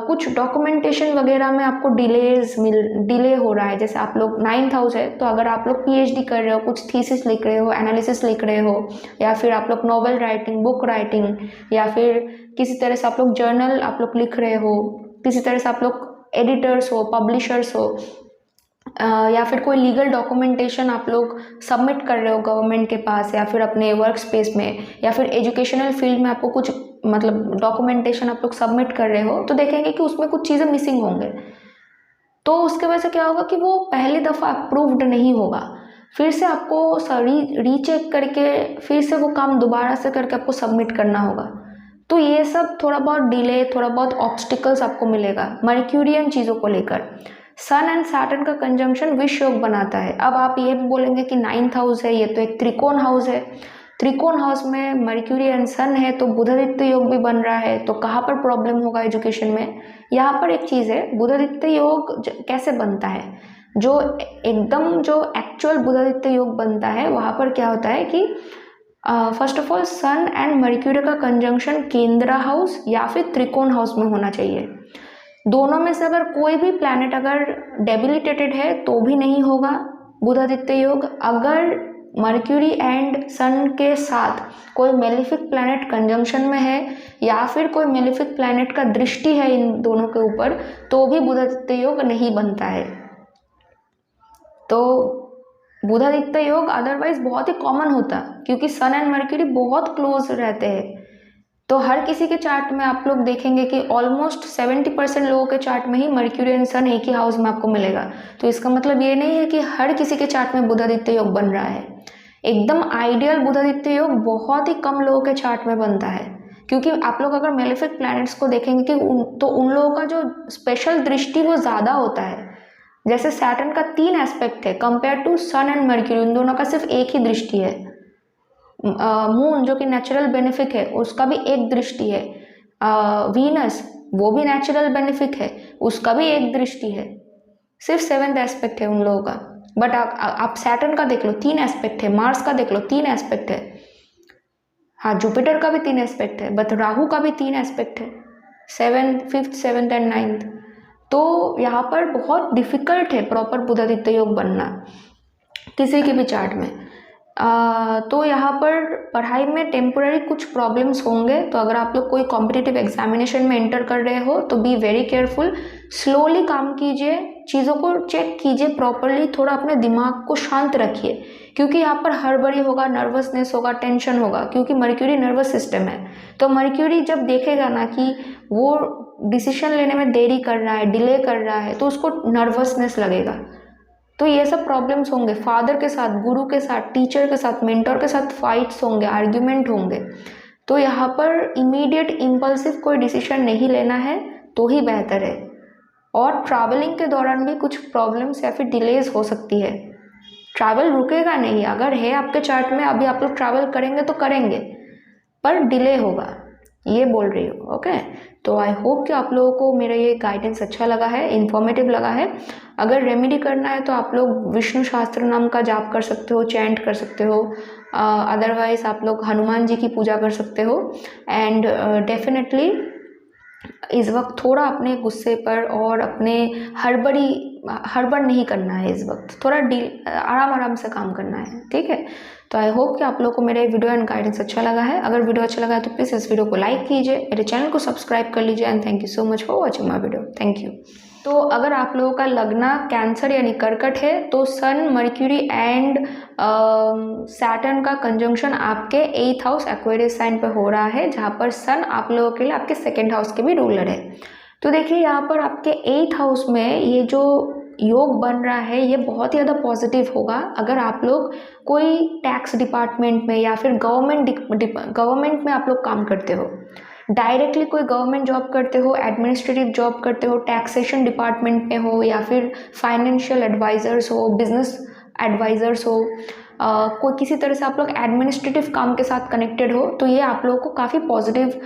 कुछ डॉक्यूमेंटेशन वगैरह में आपको डिले हो रहा है। जैसे आप लोग 9th हाउस है, तो अगर आप लोग PhD कर रहे हो, कुछ थीसिस लिख रहे हो, एनालिसिस लिख रहे हो, या फिर आप लोग नॉवेल राइटिंग, बुक राइटिंग, या फिर किसी तरह से आप लोग जर्नल आप लोग लिख रहे हो, किसी तरह से आप लोग एडिटर्स हो, पब्लिशर्स हो, या फिर कोई लीगल डॉक्यूमेंटेशन आप लोग सबमिट कर रहे हो गवर्नमेंट के पास, या फिर अपने वर्क स्पेस में, या फिर एजुकेशनल फील्ड में आपको कुछ मतलब डॉक्यूमेंटेशन आप लोग सबमिट कर रहे हो, तो देखेंगे कि उसमें कुछ चीज़ें मिसिंग होंगे। तो उसके वजह से क्या होगा कि वो पहली दफ़ा अप्रूव्ड नहीं होगा, फिर से आपको रीचेक करके फिर से वो काम दोबारा से करके आपको सबमिट करना होगा। तो ये सब थोड़ा बहुत डिले, थोड़ा बहुत ऑब्स्टिकल्स आपको मिलेगा मर्क्यूरियन चीज़ों को लेकर। सन एंड सैटर्न का कंजंक्शन विष योग बनाता है। अब आप ये भी बोलेंगे कि 9th हाउस है, ये तो एक त्रिकोण हाउस है, त्रिकोण हाउस में मर्क्यूरी एंड सन है, तो बुधादित्य योग भी बन रहा है, तो कहाँ पर प्रॉब्लम होगा एजुकेशन में? यहाँ पर एक चीज़ है, बुधादित्य योग कैसे बनता है, जो एकदम जो एक्चुअल बुधादित्य योग बनता है, वहाँ पर क्या होता है कि first of all sun and Mercury का कंजंक्शन केंद्र हाउस या फिर त्रिकोण हाउस में होना चाहिए। दोनों में से अगर कोई भी प्लैनेट अगर डेबिलिटेटेड है तो भी नहीं होगा बुधादित्य योग। अगर मर्क्यूरी एंड सन के साथ कोई मेलेफिक प्लैनेट कंजंक्शन में है या फिर कोई मेलेफिक प्लैनेट का दृष्टि है इन दोनों के ऊपर, तो भी बुधादित्य योग नहीं बनता है। तो बुधादित्य योग अदरवाइज बहुत ही कॉमन होता, क्योंकि सन एंड मर्क्यूरी बहुत क्लोज रहते हैं। तो हर किसी के चार्ट में आप लोग देखेंगे कि ऑलमोस्ट 70% लोगों के चार्ट में ही मर्क्यूरी एंड सन एक ही हाउस में आपको मिलेगा। तो इसका मतलब ये नहीं है कि हर किसी के चार्ट में बुधादित्य योग बन रहा है। एकदम आइडियल बुधादित्य योग बहुत ही कम लोगों के चार्ट में बनता है, क्योंकि आप लोग अगर मेलेफिक प्लैनेट्स को देखेंगे कि तो उन लोगों का जो स्पेशल दृष्टि वो ज़्यादा होता है। जैसे सैटर्न का 3 एस्पेक्ट है compare to sun and Mercury, उन दोनों का सिर्फ एक ही दृष्टि है। मून जो कि नेचुरल बेनिफिक है, उसका भी एक दृष्टि है। वीनस वो भी नेचुरल बेनिफिक है, उसका भी एक दृष्टि है। सिर्फ 7th एस्पेक्ट है उन लोगों का। बट आप सैटर्न का देख लो 3 एस्पेक्ट है, मार्स का देख लो 3 एस्पेक्ट है, हाँ जुपिटर का भी 3 एस्पेक्ट है, बट राहु का भी 3 एस्पेक्ट है, 7th, 5th, 7th and 9th। तो यहाँ पर बहुत डिफिकल्ट है प्रॉपर बुधादित्य योग बनना किसी के भी चार्ट में। तो यहाँ पर पढ़ाई में टेम्पोररी कुछ प्रॉब्लम्स होंगे। तो अगर आप लोग कोई कॉम्पिटिटिव एग्जामिनेशन में एंटर कर रहे हो तो बी वेरी केयरफुल, स्लोली काम कीजिए, चीज़ों को चेक कीजिए प्रॉपरली, थोड़ा अपने दिमाग को शांत रखिए, क्योंकि यहाँ पर हड़बड़ी होगा, नर्वसनेस होगा, टेंशन होगा, क्योंकि मर्क्यूरी नर्वस सिस्टम है। तो मर्क्यूरी जब देखेगा ना कि वो डिसीजन लेने में देरी कर रहा है, डिले कर रहा है, तो उसको नर्वसनेस लगेगा। तो ये सब प्रॉब्लम्स होंगे, फादर के साथ, गुरु के साथ, टीचर के साथ, मेंटर के साथ फाइट्स होंगे, आर्ग्यूमेंट होंगे। तो यहाँ पर इमीडिएट इम्पल्सिव कोई डिसीजन नहीं लेना है तो ही बेहतर है। और ट्रैवलिंग के दौरान भी कुछ प्रॉब्लम्स या फिर डिलेज हो सकती है। ट्रैवल रुकेगा नहीं, अगर है आपके चार्ट में अभी आप लोग ट्रैवल करेंगे तो करेंगे, पर डिले होगा। ये बोल रही हूँ। ओके, तो आई होप कि आप लोगों को मेरा ये गाइडेंस अच्छा लगा है, इन्फॉर्मेटिव लगा है। अगर रेमेडी करना है तो आप लोग विष्णु शास्त्र नाम का जाप कर सकते हो, चैंट कर सकते हो, अदरवाइज आप लोग हनुमान जी की पूजा कर सकते हो। एंड डेफिनेटली इस वक्त थोड़ा अपने गुस्से पर और अपने हड़बड़ नहीं करना है। इस वक्त थोड़ा आराम आराम से काम करना है, ठीक है। तो आई होप कि आप लोगों को मेरा वीडियो एंड गाइडेंस अच्छा लगा है। अगर वीडियो अच्छा लगा है तो प्लीज़ इस वीडियो को लाइक कीजिए, मेरे चैनल को सब्सक्राइब कर लीजिए and thank you so much for watching my video. Thank you. तो अगर आप लोगों का लगना कैंसर यानी कर्कट है तो सन, मर्क्यूरी एंड सैटर्न का कंजंक्शन आपके 8th हाउस एक्वेरियस साइन पे हो रहा है, जहाँ पर सन आप लोगों के लिए आपके 2nd हाउस के भी रूलर है। तो देखिए यहाँ पर आपके 8th हाउस में ये जो योग बन रहा है ये बहुत ही ज़्यादा पॉजिटिव होगा। अगर आप लोग कोई टैक्स डिपार्टमेंट में या फिर गवर्नमेंट में आप लोग काम करते हो, डायरेक्टली कोई गवर्नमेंट जॉब करते हो, एडमिनिस्ट्रेटिव जॉब करते हो, टैक्सेशन डिपार्टमेंट में हो या फिर फाइनेंशियल एडवाइज़र्स हो, बिजनेस एडवाइज़र्स हो, कोई किसी तरह से आप लोग एडमिनिस्ट्रेटिव काम के साथ कनेक्टेड हो, तो ये आप लोगों को काफ़ी पॉजिटिव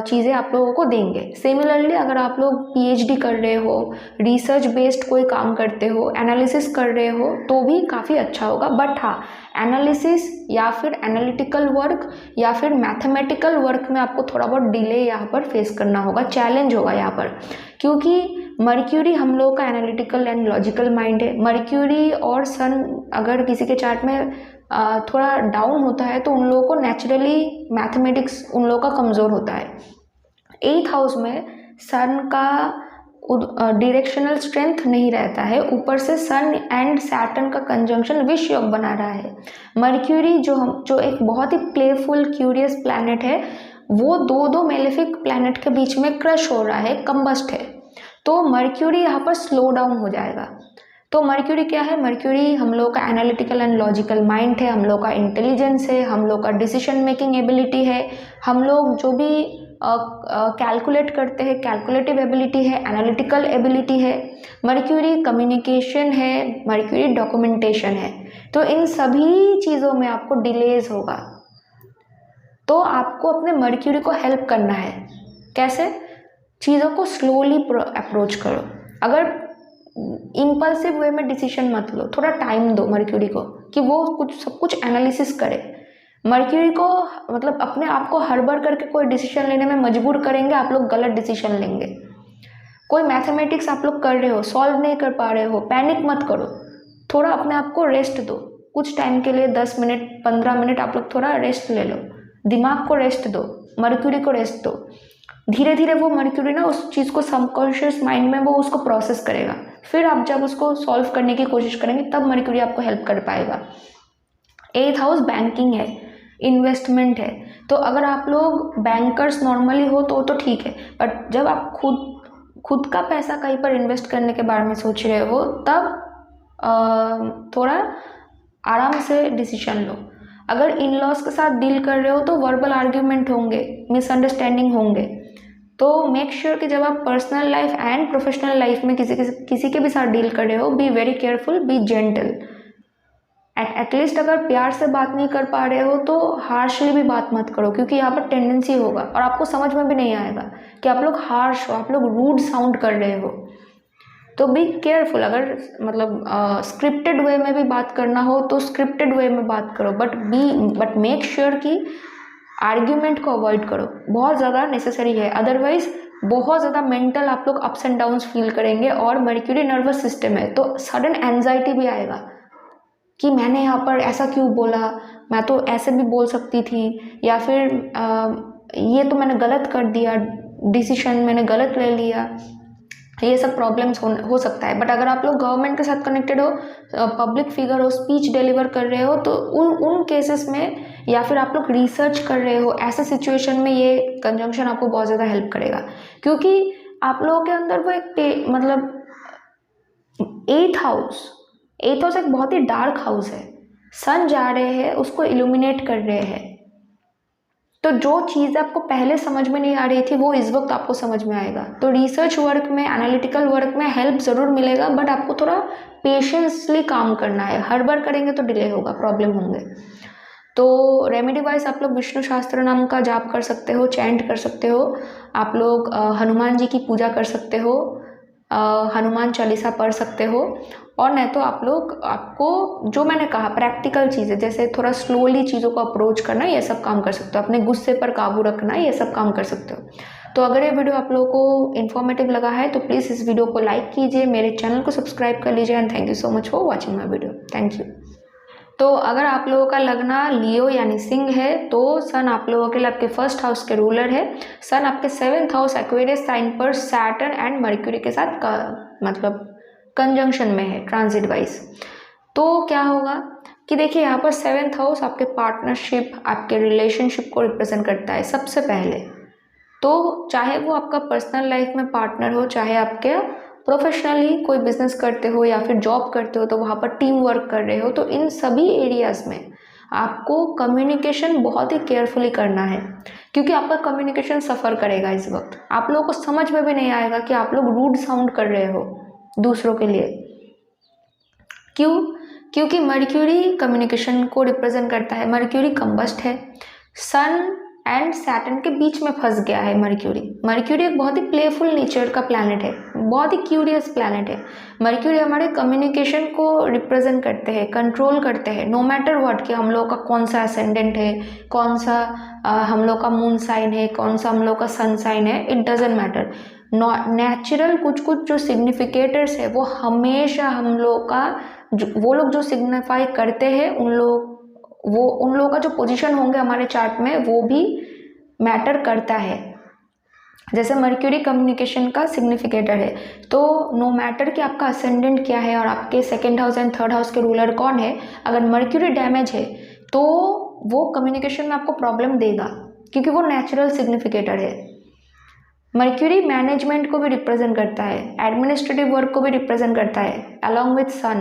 चीज़ें आप लोगों को देंगे। सिमिलरली अगर आप लोग पीएचडी कर रहे हो, रिसर्च बेस्ड कोई काम करते हो, एनालिसिस कर रहे हो, तो भी काफ़ी अच्छा होगा। बट हाँ, एनालिसिस या फिर एनालिटिकल वर्क या फिर मैथमेटिकल वर्क में आपको थोड़ा बहुत डिले यहाँ पर फेस करना होगा, चैलेंज होगा यहाँ पर, क्योंकि मर्क्यूरी हम लोग का एनालिटिकल एंड लॉजिकल माइंड है। मर्क्यूरी और सन अगर किसी के चार्ट में थोड़ा डाउन होता है तो उन लोगों को नेचुरली मैथमेटिक्स उन लोगों का कमज़ोर होता है। 8th हाउस में सन का डायरेक्शनल स्ट्रेंथ नहीं रहता है, ऊपर से सन एंड सैटर्न का कंजंक्शन विष योग बना रहा है। मर्क्यूरी जो एक बहुत ही प्लेफुल क्यूरियस प्लैनेट है, वो दो मेलेफिक प्लैनेट के बीच में क्रश हो रहा है, कंबस्ट है। तो मर्क्यूरी यहाँ पर स्लो डाउन हो जाएगा। तो मर्क्यूरी क्या है? मर्क्यूरी हम लोग का एनालिटिकल एंड लॉजिकल माइंड है, हम लोग का इंटेलिजेंस है, हम लोग का डिसीजन मेकिंग एबिलिटी है, हम लोग जो भी कैलकुलेट करते हैं कैलकुलेटिव एबिलिटी है, एनालिटिकल एबिलिटी है। मर्क्यूरी कम्युनिकेशन है, मर्क्यूरी डॉक्यूमेंटेशन है। तो इन सभी चीज़ों में आपको डिलेज होगा, तो आपको अपने मर्क्यूरी को हेल्प करना है। कैसे? चीज़ों को स्लोली अप्रोच करो। अगर इम्पल्सिव वे में डिसीजन मत लो, थोड़ा टाइम दो मर्क्यूरी को कि वो सब कुछ एनालिसिस करे। मर्क्यूरी को मतलब अपने आप को हड़बड़ करके कोई डिसीजन लेने में मजबूर करेंगे, आप लोग गलत डिसीजन लेंगे। कोई मैथमेटिक्स आप लोग कर रहे हो, सॉल्व नहीं कर पा रहे हो, पैनिक मत करो, थोड़ा अपने आप को रेस्ट दो। कुछ टाइम के लिए 10 मिनट 15 मिनट आप लोग थोड़ा रेस्ट ले लो, दिमाग को रेस्ट दो, मर्क्यूरी को रेस्ट दो। धीरे धीरे वो मर्क्यूरी ना उस चीज़ को सबकॉन्शियस माइंड में वो उसको प्रोसेस करेगा, फिर आप जब उसको सॉल्व करने की कोशिश करेंगे तब मर्क्यूरी आपको हेल्प कर पाएगा। 8th हाउस बैंकिंग है, इन्वेस्टमेंट है। तो अगर आप लोग बैंकर्स नॉर्मली हो तो ठीक है, बट जब आप खुद का पैसा कहीं पर इन्वेस्ट करने के बारे में सोच रहे हो तब थोड़ा आराम से डिसीजन लो। अगर इन लॉज के साथ डील कर रहे हो तो वर्बल आर्ग्यूमेंट होंगे, मिसअंडरस्टैंडिंग होंगे। तो मेक श्योर कि जब आप personal life and professional life में किसी के भी साथ डील कर रहे हो, be very careful, B gentle. At least अगर प्यार से बात नहीं कर पा रहे हो तो हार्शली भी बात मत करो, क्योंकि यहाँ पर टेंडेंसी होगा और आपको समझ में भी नहीं आएगा कि आप लोग हार्श हो, आप लोग रूड साउंड कर रहे हो। तो बी केयरफुल। अगर मतलब स्क्रिप्टेड वे में भी बात करना हो तो स्क्रिप्टेड वे में बात करो, बट मेक श्योर कि आर्ग्यूमेंट को अवॉइड करो, बहुत ज़्यादा नेसेसरी है। अदरवाइज बहुत ज़्यादा मेंटल आप लोग अप्स एंड डाउन्स फील करेंगे, और मर्क्यूरी नर्वस सिस्टम है तो सडन एंजाइटी भी आएगा कि मैंने यहाँ पर ऐसा क्यों बोला, मैं तो ऐसे भी बोल सकती थी, या फिर ये तो मैंने गलत कर दिया, डिसीजन मैंने गलत ले लिया। ये सब प्रॉब्लम्स हो सकता है। बट अगर आप लोग गवर्नमेंट के साथ कनेक्टेड हो, पब्लिक फिगर हो, स्पीच डिलीवर कर रहे हो, तो उन केसेस में, या फिर आप लोग रिसर्च कर रहे हो, ऐसे सिचुएशन में ये कंजंक्शन आपको बहुत ज़्यादा हेल्प करेगा, क्योंकि आप लोगों के अंदर वो एक मतलब 8th हाउस एक बहुत ही डार्क हाउस है। सन जा रहे हैं, उसको इल्यूमिनेट कर रहे हैं। तो जो चीज़ आपको पहले समझ में नहीं आ रही थी वो इस वक्त आपको समझ में आएगा। तो रिसर्च वर्क में, एनालिटिकल वर्क में हेल्प ज़रूर मिलेगा, बट आपको थोड़ा पेशेंसली काम करना है। हड़बड़ करेंगे तो डिले होगा, प्रॉब्लम होंगे। तो रेमेडी वाइज आप लोग विष्णु शास्त्र नाम का जाप कर सकते हो, चैंट कर सकते हो, आप लोग हनुमान जी की पूजा कर सकते हो, हनुमान चालीसा पढ़ सकते हो, और नहीं तो आप लोग, आपको जो मैंने कहा प्रैक्टिकल चीज़ें जैसे थोड़ा स्लोली चीज़ों को अप्रोच करना, ये सब काम कर सकते हो, अपने गुस्से पर काबू रखना, ये सब काम कर सकते हो। तो अगर ये वीडियो आप लोगों को इन्फॉर्मेटिव लगा है तो प्लीज़ इस वीडियो को लाइक कीजिए, मेरे चैनल को सब्सक्राइब कर लीजिए, and thank you so much for watching my video. Thank you. तो अगर आप लोगों का लगना लियो यानी सिंह है तो सन आप लोगों के लिए आपके फर्स्ट हाउस के रूलर है। सन आपके 7th हाउस एक्वेरियस साइन पर सैटर्न एंड मर्क्यूरी के साथ मतलब कंजंक्शन में है ट्रांजिट वाइज। तो क्या होगा कि देखिए यहाँ पर 7th हाउस आपके पार्टनरशिप, आपके रिलेशनशिप को रिप्रेजेंट करता है सबसे पहले। तो चाहे वो आपका पर्सनल लाइफ में पार्टनर हो, चाहे आपके प्रोफेशनली कोई बिजनेस करते हो या फिर जॉब करते हो तो वहाँ पर टीम वर्क कर रहे हो, तो इन सभी एरियाज़ में आपको कम्युनिकेशन बहुत ही केयरफुली करना है, क्योंकि आपका कम्युनिकेशन सफ़र करेगा इस वक्त। आप लोगों को समझ में भी नहीं आएगा कि आप लोग रूड साउंड कर रहे हो दूसरों के लिए। क्यों? क्योंकि मर्क्यूरी कम्युनिकेशन को रिप्रेजेंट करता है। मर्क्यूरी कंबस्ट है, सन एंड सैटर्न के बीच में फंस गया है मर्क्यूरी। मर्क्यूरी एक बहुत ही प्लेफुल नेचर का प्लैनेट है, बहुत ही क्यूरियस प्लैनेट है। मर्क्यूरी हमारे कम्युनिकेशन को रिप्रेजेंट करते हैं, कंट्रोल करते हैं, नो मैटर व्हाट, कि हम लोग का कौन सा असेंडेंट है, कौन सा हम लोग का मून साइन है, कौन सा हम लोग का सन साइन है, इट डजेंट मैटर। नेचुरल कुछ कुछ जो सिग्निफिकेटर्स है वो हमेशा हम लोग का वो लोग जो सिग्निफाई करते हैं उन लोगों का जो पोजीशन होंगे हमारे चार्ट में वो भी मैटर करता है। जैसे मर्क्यूरी कम्युनिकेशन का सिग्निफिकेटर है, तो नो मैटर कि आपका असेंडेंट क्या है और आपके 2nd house and 3rd house के रूलर कौन है, अगर मर्क्यूरी डैमेज है तो वो कम्युनिकेशन में आपको प्रॉब्लम देगा, क्योंकि वो नेचुरल सिग्निफिकेटर है। मर्क्यूरी मैनेजमेंट को भी रिप्रेजेंट करता है, एडमिनिस्ट्रेटिव वर्क को भी रिप्रेजेंट करता है, along with sun,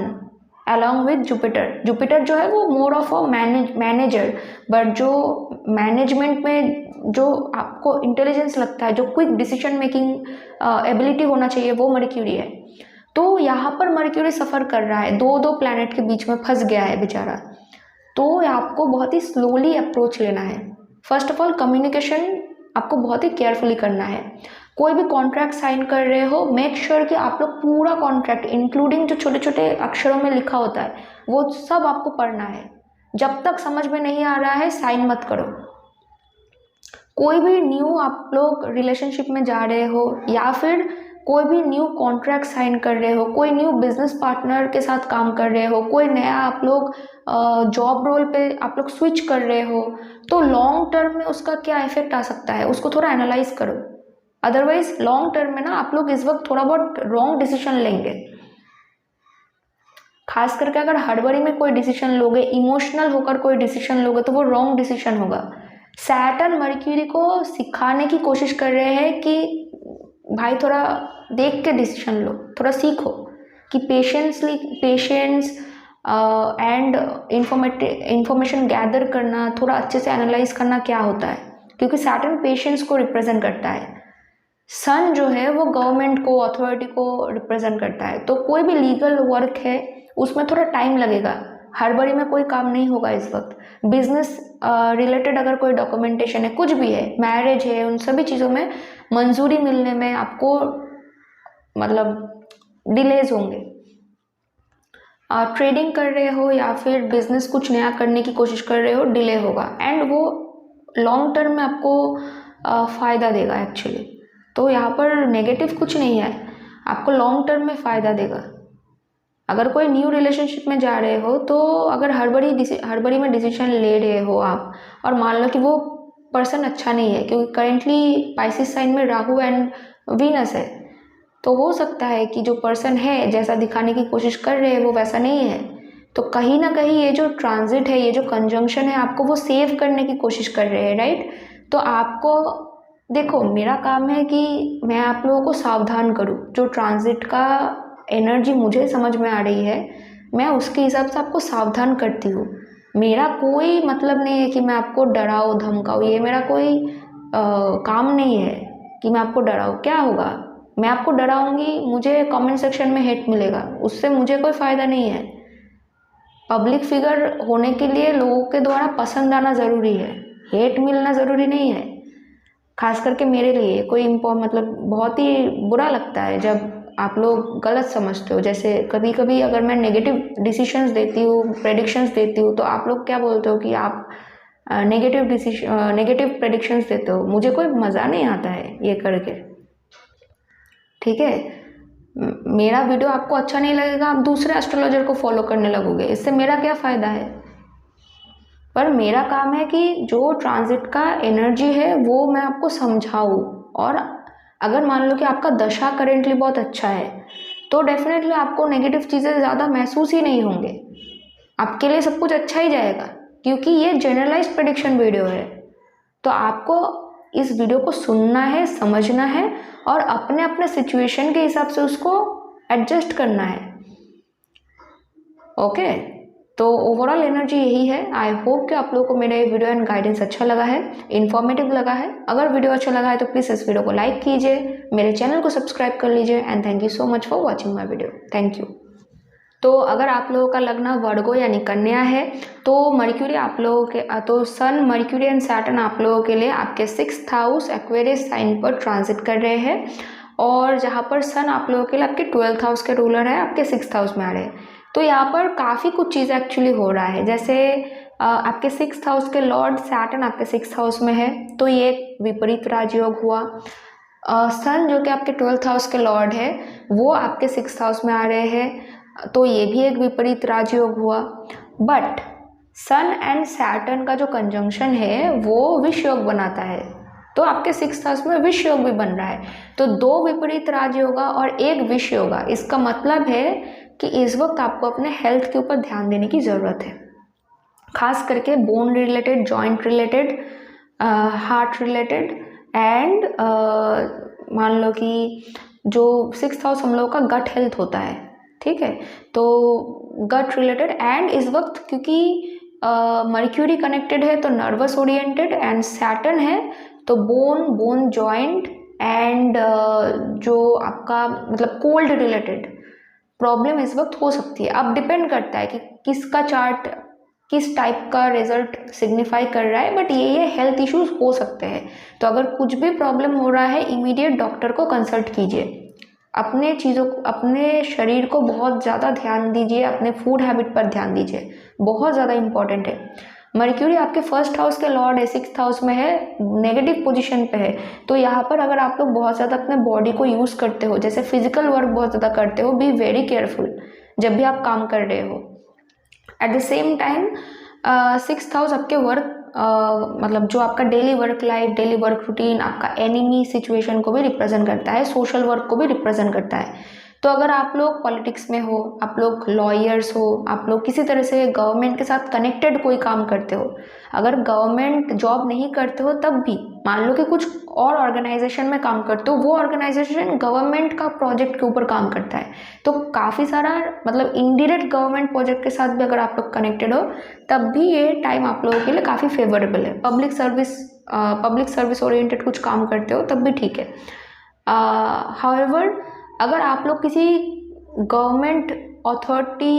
along with Jupiter. Jupiter जो है वो more of a manager, but जो मैनेजमेंट में जो आपको इंटेलिजेंस लगता है, जो क्विक डिसीजन मेकिंग एबिलिटी होना चाहिए, वो मर्क्यूरी है। तो यहाँ पर मर्क्यूरी सफ़र कर रहा है, दो प्लैनेट के बीच में फंस गया है बेचारा। तो आपको बहुत ही स्लोली अप्रोच लेना है। फर्स्ट ऑफ ऑल कम्युनिकेशन आपको बहुत ही केयरफुली करना है। कोई भी कॉन्ट्रैक्ट साइन कर रहे हो, मेक श्योर कि आप लोग पूरा कॉन्ट्रैक्ट इंक्लूडिंग जो छोटे छोटे अक्षरों में लिखा होता है वो सब आपको पढ़ना है। जब तक समझ में नहीं आ रहा है साइन मत करो। कोई भी न्यू आप लोग रिलेशनशिप में जा रहे हो या फिर कोई भी न्यू कॉन्ट्रैक्ट साइन कर रहे हो, कोई न्यू बिजनेस पार्टनर के साथ काम कर रहे हो, कोई नया आप लोग जॉब रोल पे आप लोग स्विच कर रहे हो, तो लॉन्ग टर्म में उसका क्या इफेक्ट आ सकता है उसको थोड़ा एनालाइज करो। अदरवाइज लॉन्ग टर्म में ना आप लोग इस वक्त थोड़ा बहुत रॉन्ग डिसीजन लेंगे। खास करके अगर हड़बड़ी में कोई डिसीजन लोगे, इमोशनल होकर कोई डिसीजन लोगे तो वो रॉन्ग डिसीजन होगा। सैटर्न मर्क्यूरी को सिखाने की कोशिश कर रहे हैं कि भाई थोड़ा देख के डिसीजन लो, थोड़ा सीखो कि पेशेंस एंड इंफॉर्मेशन गैदर करना, थोड़ा अच्छे से एनालाइज करना क्या होता है, क्योंकि सैटर्न पेशेंस को रिप्रेजेंट करता है। सन जो है वो गवर्नमेंट को, अथॉरिटी को रिप्रेजेंट करता है। तो कोई भी लीगल वर्क है उसमें थोड़ा टाइम लगेगा, हड़बड़ी में कोई काम नहीं होगा इस वक्त। बिजनेस रिलेटेड अगर कोई डॉक्यूमेंटेशन है, कुछ भी है, मैरिज है, उन सभी चीज़ों में मंजूरी मिलने में आपको मतलब डिलेज होंगे। ट्रेडिंग कर रहे हो या फिर बिजनेस कुछ नया करने की कोशिश कर रहे हो, डिले होगा एंड वो लॉन्ग टर्म में आपको फ़ायदा देगा एक्चुअली। तो यहाँ पर नेगेटिव कुछ नहीं है, आपको लॉन्ग टर्म में फ़ायदा देगा। अगर कोई न्यू रिलेशनशिप में जा रहे हो तो अगर हड़बड़ी में डिसीजन ले रहे हो आप, और मान लो कि वो पर्सन अच्छा नहीं है, क्योंकि करेंटली पाइसिस साइन में राहु एंड वीनस है, तो हो सकता है कि जो पर्सन है जैसा दिखाने की कोशिश कर रहे हैं वो वैसा नहीं है। तो कहीं ना कहीं ये जो ट्रांजिट है, ये जो कंजंक्शन है, आपको वो सेव करने की कोशिश कर रहे हैं, राइट। तो आपको देखो, मेरा काम है कि मैं आप लोगों को सावधान करूं। जो ट्रांजिट का एनर्जी मुझे समझ में आ रही है, मैं उसके हिसाब से आपको सावधान करती हूँ। मेरा कोई मतलब नहीं है कि मैं आपको डराऊँ धमकाऊँ, ये मेरा कोई काम नहीं है कि मैं आपको डराऊँ। क्या होगा, मैं आपको डराऊंगी, मुझे कमेंट सेक्शन में हेट मिलेगा, उससे मुझे कोई फ़ायदा नहीं है। पब्लिक फिगर होने के लिए लोगों के द्वारा पसंद आना ज़रूरी है, हेट मिलना ज़रूरी नहीं है। खास करके मेरे लिए कोई मतलब बहुत ही बुरा लगता है जब आप लोग गलत समझते हो। जैसे कभी कभी अगर मैं नेगेटिव डिसीजंस देती हूँ, प्रेडिक्शंस देती हूँ, तो आप लोग क्या बोलते हो कि आप नेगेटिव प्रेडिक्शंस देते हो। मुझे कोई मज़ा नहीं आता है ये करके, ठीक है। मेरा वीडियो आपको अच्छा नहीं लगेगा, आप दूसरे एस्ट्रोलॉजर को फॉलो करने लगोगे, इससे मेरा क्या फ़ायदा है। पर मेरा काम है कि जो ट्रांजिट का एनर्जी है वो मैं आपको समझाऊँ। और अगर मान लो कि आपका दशा करेंटली बहुत अच्छा है तो डेफिनेटली आपको नेगेटिव चीज़ें ज़्यादा महसूस ही नहीं होंगे, आपके लिए सब कुछ अच्छा ही जाएगा, क्योंकि ये जनरलाइज्ड प्रेडिक्शन वीडियो है। तो आपको इस वीडियो को सुनना है, समझना है और अपने अपने सिचुएशन के हिसाब से उसको एडजस्ट करना है। ओके, तो ओवरऑल एनर्जी यही है। आई होप कि आप लोगों को मेरा ये वीडियो एंड गाइडेंस अच्छा लगा है, इन्फॉर्मेटिव लगा है। अगर वीडियो अच्छा लगा है तो प्लीज़ इस वीडियो को लाइक कीजिए, मेरे चैनल को सब्सक्राइब कर लीजिए and thank you so much for watching my video. Thank you. तो अगर आप लोगों का लग्न वर्गो यानी कन्या है तो मर्क्यूरी आप लोगों के तो सन, मर्क्यूरी एंड सैटर्न आप लोगों के लिए आपके 6th हाउस एक्वेरियस साइन पर ट्रांजिट कर रहे हैं। और जहाँ पर सन आप लोगों के लिए आपके 12th हाउस के रूलर है, आपके 6th हाउस में आ रहे हैं। तो यहाँ पर काफ़ी कुछ चीज़ें एक्चुअली हो रहा है। जैसे आपके 6th हाउस के लॉर्ड सैटर्न आपके 6th हाउस में है, तो ये एक विपरीत राजयोग हुआ। सन जो कि आपके 12th हाउस के लॉर्ड है वो आपके 6th हाउस में आ रहे हैं, तो ये भी एक विपरीत राजयोग हुआ। बट सन एंड सैटर्न का जो कंजंक्शन है वो विष योग बनाता है, तो आपके 6th हाउस में विष योग भी बन रहा है। तो 2 विपरीत राजयोगा और एक विष योगा, इसका मतलब है कि इस वक्त आपको अपने हेल्थ के ऊपर ध्यान देने की ज़रूरत है, खास करके bone related, joint related, heart related and मान लो कि जो 6th हाउस हम लोगों का गट हेल्थ होता है, ठीक है। तो गट रिलेटेड एंड इस वक्त क्योंकि मर्क्यूरी कनेक्टेड है तो नर्वस ओरिएंटेड एंड सैटर्न है तो बोन जॉइंट एंड जो आपका मतलब कोल्ड रिलेटेड प्रॉब्लम इस वक्त हो सकती है। अब डिपेंड करता है कि किसका चार्ट किस टाइप का रिजल्ट सिग्निफाई कर रहा है, बट ये हेल्थ इश्यूज हो सकते हैं। तो अगर कुछ भी प्रॉब्लम हो रहा है इमीडिएट डॉक्टर को कंसल्ट कीजिए, अपने चीज़ों को, अपने शरीर को बहुत ज़्यादा ध्यान दीजिए, अपने फूड हैबिट पर ध्यान दीजिए, बहुत ज़्यादा इंपॉर्टेंट है। मर्क्यूरी आपके 1st हाउस के लॉर्ड है, 6th हाउस में है, नेगेटिव पोजीशन पे है। तो यहाँ पर अगर आप लोग बहुत ज़्यादा अपने बॉडी को यूज़ करते हो, जैसे फिजिकल वर्क बहुत ज़्यादा करते हो, बी वेरी केयरफुल जब भी आप काम कर रहे हो। At the same time 6th house आपके वर्क मतलब जो आपका daily work life, daily work routine, आपका एनिमी सिचुएशन को भी रिप्रेजेंट करता है, सोशल वर्क को भी रिप्रेजेंट करता है। तो अगर आप लोग पॉलिटिक्स में हो, आप लोग लॉयर्स हो, आप लोग किसी तरह से गवर्नमेंट के साथ कनेक्टेड कोई काम करते हो, अगर गवर्नमेंट जॉब नहीं करते हो तब भी मान लो कि कुछ और ऑर्गेनाइजेशन में काम करते हो, वो ऑर्गेनाइजेशन गवर्नमेंट का प्रोजेक्ट के ऊपर काम करता है, तो काफ़ी सारा मतलब इनडायरेक्ट गवर्नमेंट प्रोजेक्ट के साथ भी अगर आप लोग कनेक्टेड हो तब भी ये टाइम आप लोगों के लिए काफ़ी फेवरेबल है। पब्लिक सर्विस ओरिएंटेड कुछ काम करते हो तब भी ठीक है। हाउएवर अगर आप लोग किसी गवर्नमेंट अथॉरिटी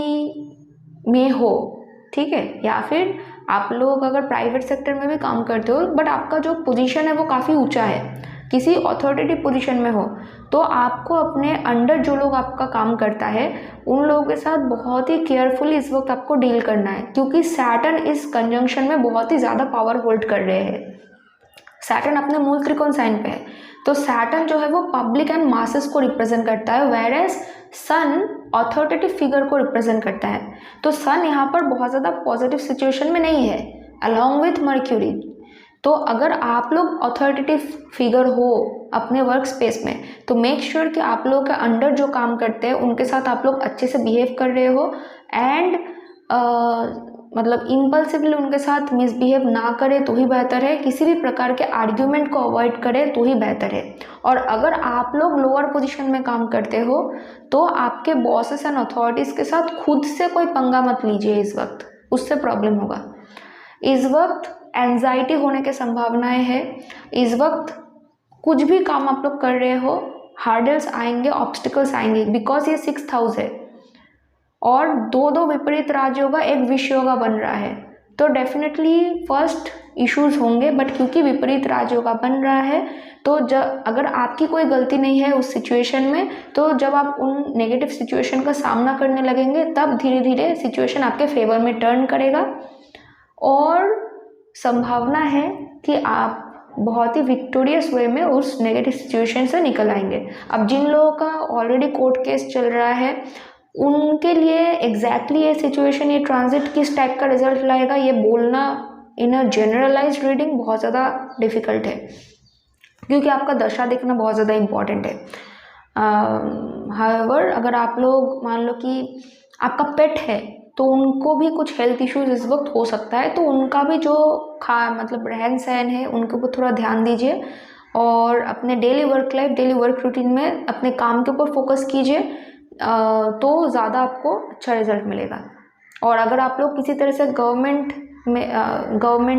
में हो, ठीक है, या फिर आप लोग अगर प्राइवेट सेक्टर में भी काम करते हो बट आपका जो पोजीशन है वो काफ़ी ऊंचा है, किसी अथॉरिटेटिव पोजीशन में हो, तो आपको अपने अंडर जो लोग आपका काम करता है उन लोगों के साथ बहुत ही केयरफुली इस वक्त आपको डील करना है, क्योंकि सैटर्न इस कंजंक्शन में बहुत ही ज़्यादा पावर होल्ड कर रहे हैं। सैटर्न अपने मूल त्रिकोण साइन पे है, तो सैटर्न जो है वो पब्लिक एंड मासेस को रिप्रेजेंट करता है, whereas sun authoritative figure को रिप्रेजेंट करता है। तो सन यहाँ पर बहुत ज़्यादा पॉजिटिव सिचुएशन में नहीं है अलॉन्ग विथ मर्क्यूरी। तो अगर आप लोग अथॉरिटेटिव फिगर हो अपने वर्क स्पेस में तो मेक श्योर कि आप लोग के अंडर जो काम करते हैं उनके साथ आप लोग अच्छे से बिहेव कर रहे हो एंड मतलब इम्पल्सिवली उनके साथ मिसबिहेव ना करें तो ही बेहतर है, किसी भी प्रकार के आर्ग्यूमेंट को अवॉइड करें तो ही बेहतर है। और अगर आप लोग लोअर पोजीशन में काम करते हो तो आपके बॉसेस एंड अथॉरिटीज़ के साथ खुद से कोई पंगा मत लीजिए, इस वक्त उससे प्रॉब्लम होगा। इस वक्त एंजाइटी होने की संभावनाएं है, इस वक्त कुछ भी काम आप लोग कर रहे हो हार्डल्स आएंगे, ऑब्स्टिकल्स आएंगे, बिकॉज ये 6th हाउस है। और दो दो विपरीत राजयोगा एक विषय योगा बन रहा है, तो डेफिनेटली फर्स्ट इश्यूज होंगे। बट क्योंकि विपरीत राजयोगा बन रहा है तो जब अगर आपकी कोई गलती नहीं है उस सिचुएशन में, तो जब आप उन नेगेटिव सिचुएशन का सामना करने लगेंगे तब धीरे धीरे सिचुएशन आपके फेवर में टर्न करेगा और संभावना है कि आप बहुत ही विक्टोरियस वे में उस नेगेटिव सिचुएशन से निकल आएंगे। अब जिन लोगों का ऑलरेडी कोर्ट केस चल रहा है उनके लिए एग्जैक्टली ये सिचुएशन, ये ट्रांजिट किस टाइप का रिजल्ट लाएगा ये बोलना इन अ जनरलाइज्ड रीडिंग बहुत ज़्यादा डिफ़िकल्ट है, क्योंकि आपका दशा देखना बहुत ज़्यादा इम्पॉर्टेंट है। हाउएवर अगर आप लोग मान लो कि आपका पेट है तो उनको भी कुछ हेल्थ इश्यूज इस वक्त हो सकता है, तो उनका भी जो मतलब रहन सहन है उनके ऊपर थोड़ा ध्यान दीजिए और अपने daily work life, daily work routine में अपने काम के ऊपर फोकस कीजिए, तो ज़्यादा आपको अच्छा रिजल्ट मिलेगा। और अगर आप लोग किसी तरह से गवर्नमेंट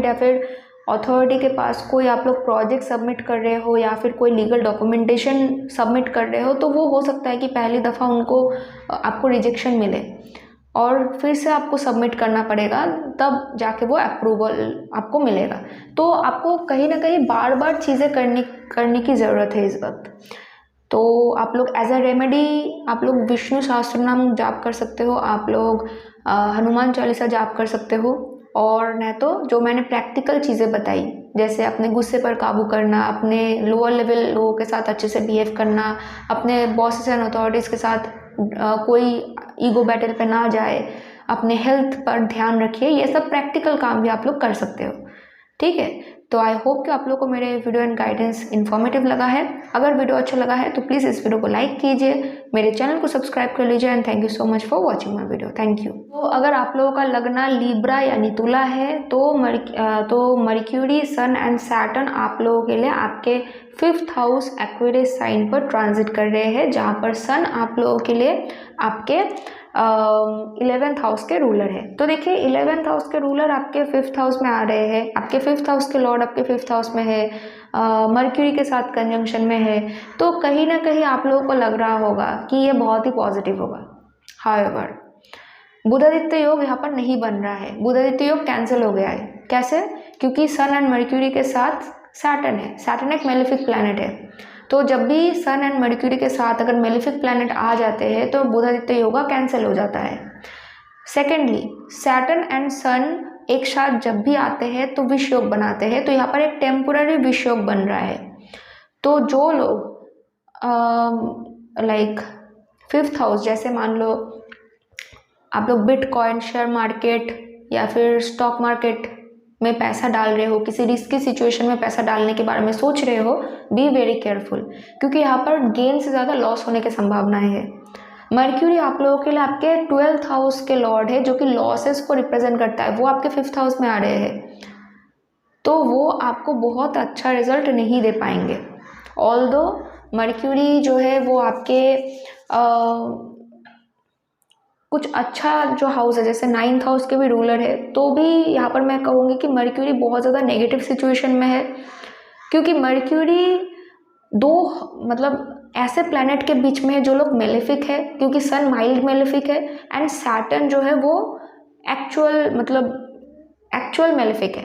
या फिर अथॉरिटी के पास कोई आप लोग प्रोजेक्ट सबमिट कर रहे हो या फिर कोई लीगल डॉक्यूमेंटेशन सबमिट कर रहे हो, तो वो हो सकता है कि पहली दफ़ा आपको रिजेक्शन मिले और फिर से आपको सबमिट करना पड़ेगा, तब जाके वो अप्रूवल आपको मिलेगा। तो आपको कहीं ना कहीं बार बार चीज़ें करने की ज़रूरत है इस वक्त। तो आप लोग एज अ रेमेडी आप लोग विष्णु सहस्त्र नाम जाप कर सकते हो, आप लोग हनुमान चालीसा जाप कर सकते हो, और न तो जो मैंने प्रैक्टिकल चीज़ें बताई जैसे अपने गुस्से पर काबू करना, अपने लोअर लेवल लोगों के साथ अच्छे से बिहेव करना, अपने बॉसेस एंड अथॉरिटीज़ के साथ कोई ईगो बैटल पे ना जाए, अपने हेल्थ पर ध्यान रखिए, ये सब प्रैक्टिकल काम भी आप लोग कर सकते हो। ठीक है, तो आई होप कि आप लोग को मेरे वीडियो एंड गाइडेंस इन्फॉर्मेटिव लगा है। अगर वीडियो अच्छा लगा है तो प्लीज़ इस वीडियो को लाइक कीजिए, मेरे चैनल को सब्सक्राइब कर लीजिए and thank you so much for watching my video. Thank you. तो अगर आप लोगों का लगना लीब्रा यानी तुला है तो मर्क्यूरी, सन एंड सैटर्न आप लोगों के लिए आपके 5th हाउस एक्वेरियस साइन पर ट्रांजिट कर रहे हैं, जहाँ पर सन आप लोगों के लिए आपके 11th हाउस के रूलर है। तो देखिए 11th हाउस के रूलर आपके 5th हाउस में आ रहे हैं, आपके 5th हाउस के लॉर्ड आपके 5th हाउस में है, मर्क्यूरी के साथ कंजंक्शन में है, तो कहीं ना कहीं आप लोगों को लग रहा होगा कि ये बहुत ही पॉजिटिव होगा। हाउएवर बुधादित्य योग यहाँ पर नहीं बन रहा है, बुधादित्य योग कैंसिल हो गया है। कैसे? क्योंकि सन एंड मर्क्यूरी के साथ सैटर्न है, सैटर्न एक मेलेफिक प्लैनेट है, तो जब भी सन एंड मर्क्यूरी के साथ अगर मेलेफिक प्लैनेट आ जाते हैं तो बुधादित्य योगा कैंसिल हो जाता है। सेकेंडली सैटर्न एंड सन एक साथ जब भी आते हैं तो विष योग बनाते हैं, तो यहाँ पर एक टेम्पोररी विष योग बन रहा है। तो जो लोग लाइक 5th हाउस, जैसे मान लो आप लोग बिटकॉइन, शेयर मार्केट या फिर स्टॉक मार्केट में पैसा डाल रहे हो, किसी रिस्की सिचुएशन में पैसा डालने के बारे में सोच रहे हो, बी वेरी केयरफुल, क्योंकि यहाँ पर गेन से ज़्यादा लॉस होने की संभावनाएं है। मर्क्यूरी आप लोगों के लिए आपके 12th हाउस के लॉर्ड है, जो कि लॉसेस को रिप्रेजेंट करता है, वो आपके 5th हाउस में आ रहे हैं, तो वो आपको बहुत अच्छा रिजल्ट नहीं दे पाएंगे। ऑल्दो मर्क्यूरी जो है वो आपके कुछ अच्छा जो हाउस है, जैसे 9th हाउस के भी रूलर है, तो भी यहाँ पर मैं कहूँगी कि मर्क्यूरी बहुत ज़्यादा नेगेटिव सिचुएशन में है, क्योंकि मर्क्यूरी दो मतलब ऐसे प्लैनेट के बीच में है जो लोग मेलेफिक है, क्योंकि सन माइल्ड मेलेफिक है एंड सैटर्न जो है वो एक्चुअल मेलेफिक है।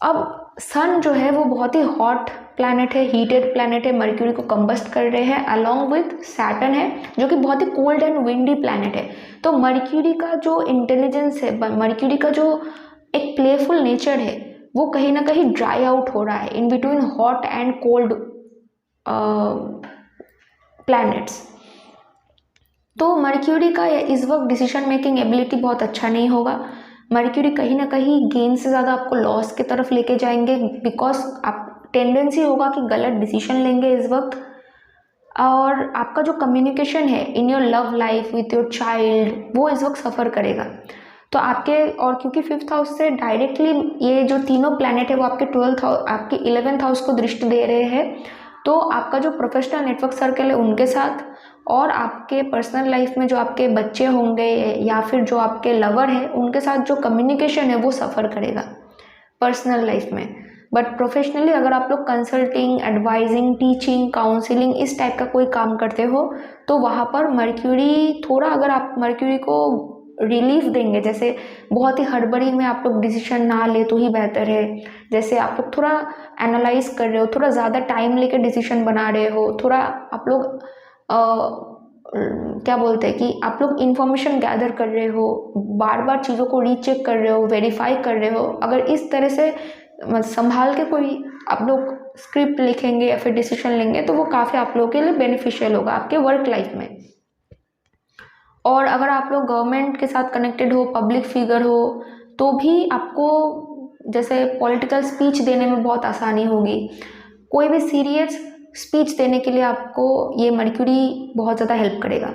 अब सन जो है वो बहुत ही हॉट प्लैनेट है, हीटेड प्लैनेट है, मर्क्यूरी को कंबस्ट कर रहे हैं, अलॉन्ग विथ सैटर्न है जो कि बहुत ही कोल्ड एंड विंडी प्लैनेट है। तो मर्क्यूरी का जो इंटेलिजेंस है, मर्क्यूरी का जो एक प्लेफुल नेचर है, वो कहीं ना कहीं ड्राई आउट हो रहा है in between hot and cold planets. तो मर्क्यूरी का इस वक्त डिसीजन मेकिंग एबिलिटी बहुत अच्छा नहीं होगा। मर्क्यूरी कहीं ना कहीं गेन से ज़्यादा आपको लॉस की तरफ लेके जाएंगे, बिकॉज आप टेंडेंसी होगा कि गलत डिसीजन लेंगे इस वक्त। और आपका जो कम्युनिकेशन है in your love life with your child, वो इस वक्त सफ़र करेगा। तो आपके, और क्योंकि 5th हाउस से डायरेक्टली ये जो तीनों प्लैनेट है वो आपके 12th हाउस, आपके 11th हाउस को दृष्टि दे रहे हैं, तो आपका जो प्रोफेशनल नेटवर्क सर्कल है उनके साथ, और आपके पर्सनल लाइफ में जो आपके बच्चे होंगे या फिर जो आपके लवर है उनके साथ जो कम्युनिकेशन है वो सफ़र करेगा पर्सनल लाइफ में। बट प्रोफेशनली अगर आप लोग कंसल्टिंग, एडवाइजिंग, टीचिंग, काउंसलिंग इस टाइप का कोई काम करते हो तो वहाँ पर मर्क्यूरी थोड़ा, अगर आप मर्क्यूरी को रिलीफ देंगे, जैसे बहुत ही हड़बड़ी में आप लोग डिसीजन ना ले तो ही बेहतर है, जैसे आप लोग थोड़ा एनालाइज कर रहे हो, थोड़ा ज़्यादा टाइम लेके डिसीजन बना रहे हो, थोड़ा आप लोग क्या बोलते हैं कि आप लोग इन्फॉर्मेशन गैदर कर रहे हो, बार बार चीज़ों को रीचेक कर रहे हो, वेरीफाई कर रहे हो, अगर इस तरह से संभाल के कोई आप लोग स्क्रिप्ट लिखेंगे या फिर डिसीजन लेंगे तो वो काफ़ी आप लोगों के लिए बेनिफिशियल होगा आपके वर्क लाइफ में। और अगर आप लोग गवर्नमेंट के साथ कनेक्टेड हो, पब्लिक फिगर हो, तो भी आपको जैसे पॉलिटिकल स्पीच देने में बहुत आसानी होगी। कोई भी सीरियस स्पीच देने के लिए आपको ये मर्क्यूरी बहुत ज़्यादा हेल्प करेगा,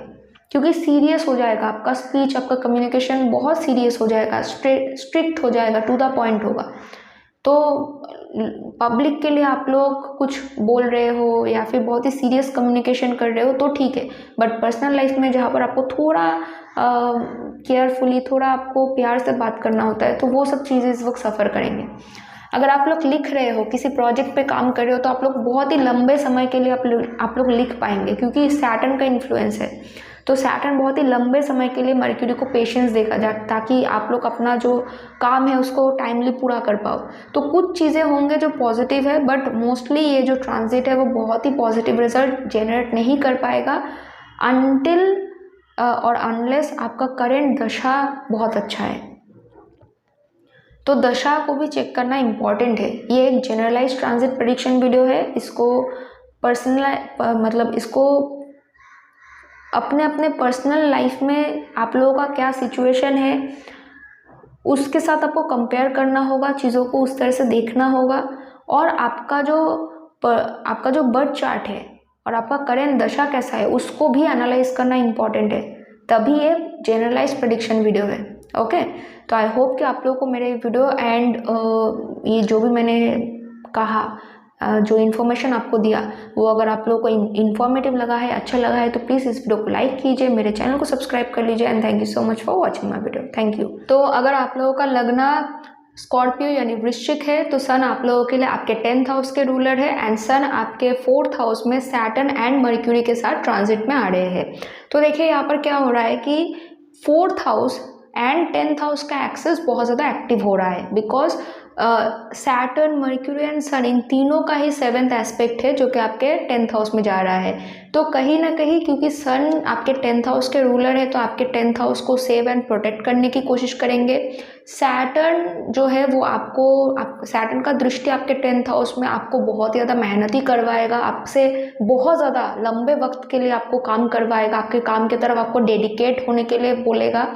क्योंकि सीरियस हो जाएगा आपका स्पीच, आपका कम्युनिकेशन बहुत सीरियस हो जाएगा, स्ट्रिक्ट हो जाएगा, टू द पॉइंट होगा। तो पब्लिक के लिए आप लोग कुछ बोल रहे हो या फिर बहुत ही सीरियस कम्युनिकेशन कर रहे हो तो ठीक है, बट पर्सनल लाइफ में जहाँ पर आपको थोड़ा केयरफुली, थोड़ा आपको प्यार से बात करना होता है, तो वो सब चीज़ें इस वक्त सफ़र करेंगे। अगर आप लोग लिख रहे हो, किसी प्रोजेक्ट पे काम कर रहे हो, तो आप लोग बहुत ही लंबे समय के लिए आप लोग लिख पाएंगे, क्योंकि सैटर्न का इन्फ्लुएंस है। तो सैटर्न बहुत ही लंबे समय के लिए मर्क्यूरी को पेशेंस देगा ताकि आप लोग अपना जो काम है उसको टाइमली पूरा कर पाओ। तो कुछ चीज़ें होंगे जो पॉजिटिव है, बट मोस्टली ये जो ट्रांजिट है वो बहुत ही पॉजिटिव रिजल्ट जेनरेट नहीं कर पाएगा अनटिल और अनलेस आपका करेंट दशा बहुत अच्छा है। तो दशा को भी चेक करना इम्पॉर्टेंट है। ये एक जनरलाइज ट्रांजिट प्रेडिक्शन वीडियो है, इसको इसको अपने अपने पर्सनल लाइफ में आप लोगों का क्या सिचुएशन है उसके साथ आपको कंपेयर करना होगा, चीज़ों को उस तरह से देखना होगा, और आपका जो बर्थ चार्ट है और आपका करेंट दशा कैसा है उसको भी एनालाइज करना इम्पॉर्टेंट है, तभी ये जनरलाइज प्रेडिक्शन वीडियो है। ओके, तो आई होप कि आप लोगों को मेरे वीडियो एंड ये जो भी मैंने कहा, जो इन्फॉर्मेशन आपको दिया, वो अगर आप लोगों को इन्फॉर्मेटिव लगा है, अच्छा लगा है, तो प्लीज़ इस वीडियो को लाइक कीजिए, मेरे चैनल को सब्सक्राइब कर लीजिए, and thank you so much for watching my video. Thank you. तो अगर आप लोगों का लगना स्कॉर्पियो यानी वृश्चिक है तो सन आप लोगों के लिए आपके 10th हाउस के रूलर है, एंड सन आपके 4th हाउस में सैटर्न एंड मर्क्यूरी के साथ ट्रांजिट में आ रहे हैं। तो देखिए यहाँ पर क्या हो रहा है कि 4th house and 10th house का एक्सेस बहुत ज़्यादा एक्टिव हो रहा है, बिकॉज सैटर्न, मर्क्यूरी एंड सन इन तीनों का ही 7th एस्पेक्ट है जो कि आपके 10th हाउस में जा रहा है। तो कहीं ना कहीं क्योंकि सन आपके 10th हाउस के रूलर है तो आपके 10th हाउस को सेव एंड प्रोटेक्ट करने की कोशिश करेंगे। सैटर्न जो है वो सैटर्न का दृष्टि आपके 10th हाउस में आपको बहुत ही ज़्यादा मेहनती करवाएगा, आपसे बहुत ज़्यादा लंबे वक्त के लिए आपको काम करवाएगा, आपके काम की तरफ आपको डेडिकेट होने के लिए बोलेगा।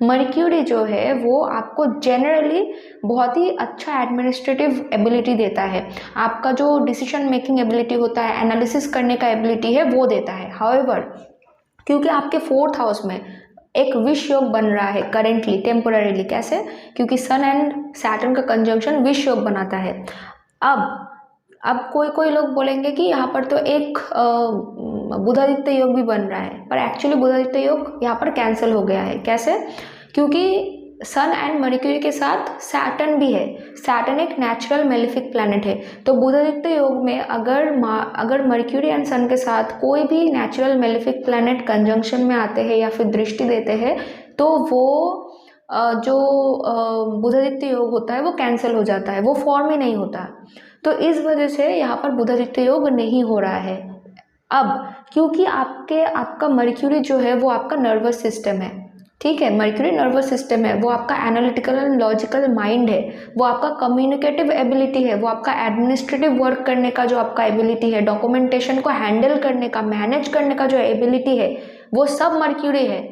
मर्क्यूरी जो है वो आपको जनरली बहुत ही अच्छा एडमिनिस्ट्रेटिव एबिलिटी देता है, आपका जो डिसीजन मेकिंग एबिलिटी होता है, एनालिसिस करने का एबिलिटी है वो देता है। हाउएवर क्योंकि आपके 4th हाउस में एक विष योग बन रहा है करेंटली, टेम्पोररीली, कैसे? क्योंकि सन एंड सैटर्न का कंजंक्शन विष योग बनाता है। अब कोई लोग बोलेंगे कि यहाँ पर तो एक बुधादित्य योग भी बन रहा है, पर एक्चुअली बुधादित्य योग यहाँ पर कैंसिल हो गया है। कैसे? क्योंकि सन एंड मर्क्यूरी के साथ सैटर्न भी है। सैटर्न एक नेचुरल मेलिफिक प्लैनेट है, तो बुधादित्य योग में अगर मर्क्यूरी एंड सन के साथ कोई भी नेचुरल मेलिफिक प्लैनेट कंजंक्शन में आते हैं या फिर दृष्टि देते हैं तो वो जो बुधादित्य योग होता है वो कैंसिल हो जाता है, वो फॉर्म ही नहीं होता। तो इस वजह से यहाँ पर बुधादित्य योग नहीं हो रहा है। अब क्योंकि आपका मर्क्यूरी जो है वो आपका नर्वस सिस्टम है, ठीक है, मर्क्यूरी नर्वस सिस्टम है, वो आपका एनालिटिकल एंड लॉजिकल माइंड है, वो आपका कम्युनिकेटिव एबिलिटी है, वो आपका एडमिनिस्ट्रेटिव वर्क करने का जो आपका एबिलिटी है, डॉक्यूमेंटेशन को हैंडल करने का, मैनेज करने का जो एबिलिटी है, वो सब मर्क्यूरी है।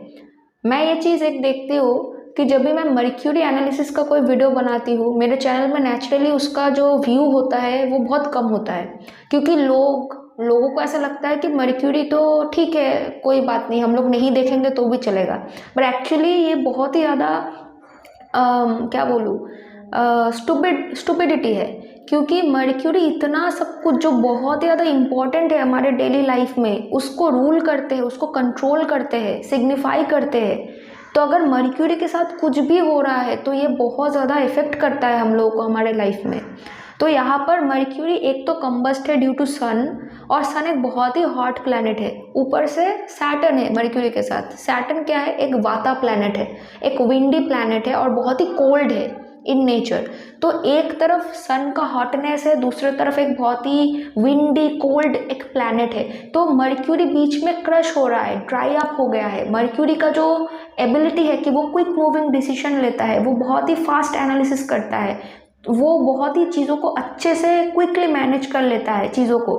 मैं ये चीज़ एक देखती हूँ कि जब भी मैं मर्क्यूरी एनालिसिस का कोई वीडियो बनाती हूँ मेरे चैनल में नेचुरली उसका जो व्यू होता है वो बहुत कम होता है, क्योंकि लोगों को ऐसा लगता है कि मर्क्यूरी तो ठीक है, कोई बात नहीं, हम लोग नहीं देखेंगे तो भी चलेगा, बट एक्चुअली ये बहुत ही ज़्यादा क्या बोलूँ स्टुपिडिटी है, क्योंकि मर्क्यूरी इतना सब कुछ जो बहुत ही ज़्यादा इम्पॉर्टेंट है हमारे डेली लाइफ में उसको रूल करते हैं, उसको कंट्रोल करते हैं, सिग्निफाई करते हैं। तो अगर मर्क्यूरी के साथ कुछ भी हो रहा है तो ये बहुत ज़्यादा इफ़ेक्ट करता है हम लोगों को हमारे लाइफ में। तो यहाँ पर मर्क्यूरी एक तो कंबस्ट है ड्यू टू सन, और सन एक बहुत ही हॉट प्लैनेट है, ऊपर से सैटर्न है मर्क्यूरी के साथ। सैटर्न क्या है, एक वाता प्लैनेट है, एक विंडी प्लैनेट है और बहुत ही कोल्ड है इन नेचर। तो एक तरफ सन का हॉटनेस है, दूसरी तरफ एक बहुत ही विंडी कोल्ड एक प्लैनेट है। तो मर्क्यूरी बीच में क्रश हो रहा है, ड्राई अप हो गया है। मर्क्यूरी का जो एबिलिटी है कि वो क्विक मूविंग डिसीजन लेता है, वो बहुत ही फास्ट एनालिसिस करता है, वो बहुत ही चीज़ों को अच्छे से क्विकली मैनेज कर लेता है चीज़ों को,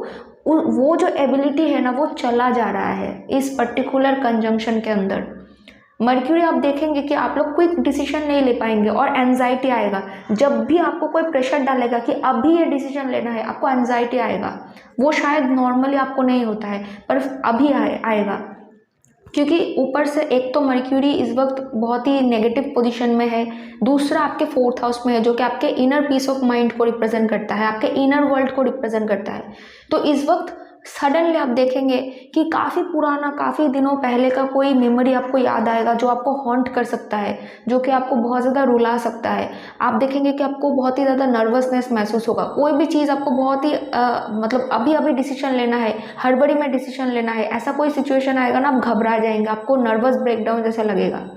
वो जो एबिलिटी है ना वो चला जा रहा है इस पर्टिकुलर कंजंक्शन के अंदर। मर्क्यूरी आप देखेंगे कि आप लोग क्विक डिसीजन नहीं ले पाएंगे और एंजाइटी आएगा। जब भी आपको कोई प्रेशर डालेगा कि अभी ये डिसीजन लेना है, आपको एंजाइटी आएगा। वो शायद नॉर्मली आपको नहीं होता है पर अभी आएगा, क्योंकि ऊपर से एक तो मर्क्यूरी इस वक्त बहुत ही नेगेटिव पोजीशन में है, दूसरा आपके 4th हाउस में है जो कि आपके इनर पीस ऑफ माइंड को रिप्रेजेंट करता है, आपके इनर वर्ल्ड को रिप्रेजेंट करता है। तो इस वक्त सडनली आप देखेंगे कि काफ़ी पुराना, काफ़ी दिनों पहले का कोई मेमोरी आपको याद आएगा जो आपको हॉन्ट कर सकता है, जो कि आपको बहुत ज़्यादा रुला सकता है। आप देखेंगे कि आपको बहुत ही ज़्यादा नर्वसनेस महसूस होगा, कोई भी चीज़ आपको बहुत ही मतलब अभी अभी डिसीजन लेना है, हड़बड़ी में डिसीजन लेना है, ऐसा कोई सिचुएशन आएगा ना, आप घबरा जाएंगे, आपको नर्वस ब्रेकडाउन जैसा लगेगा।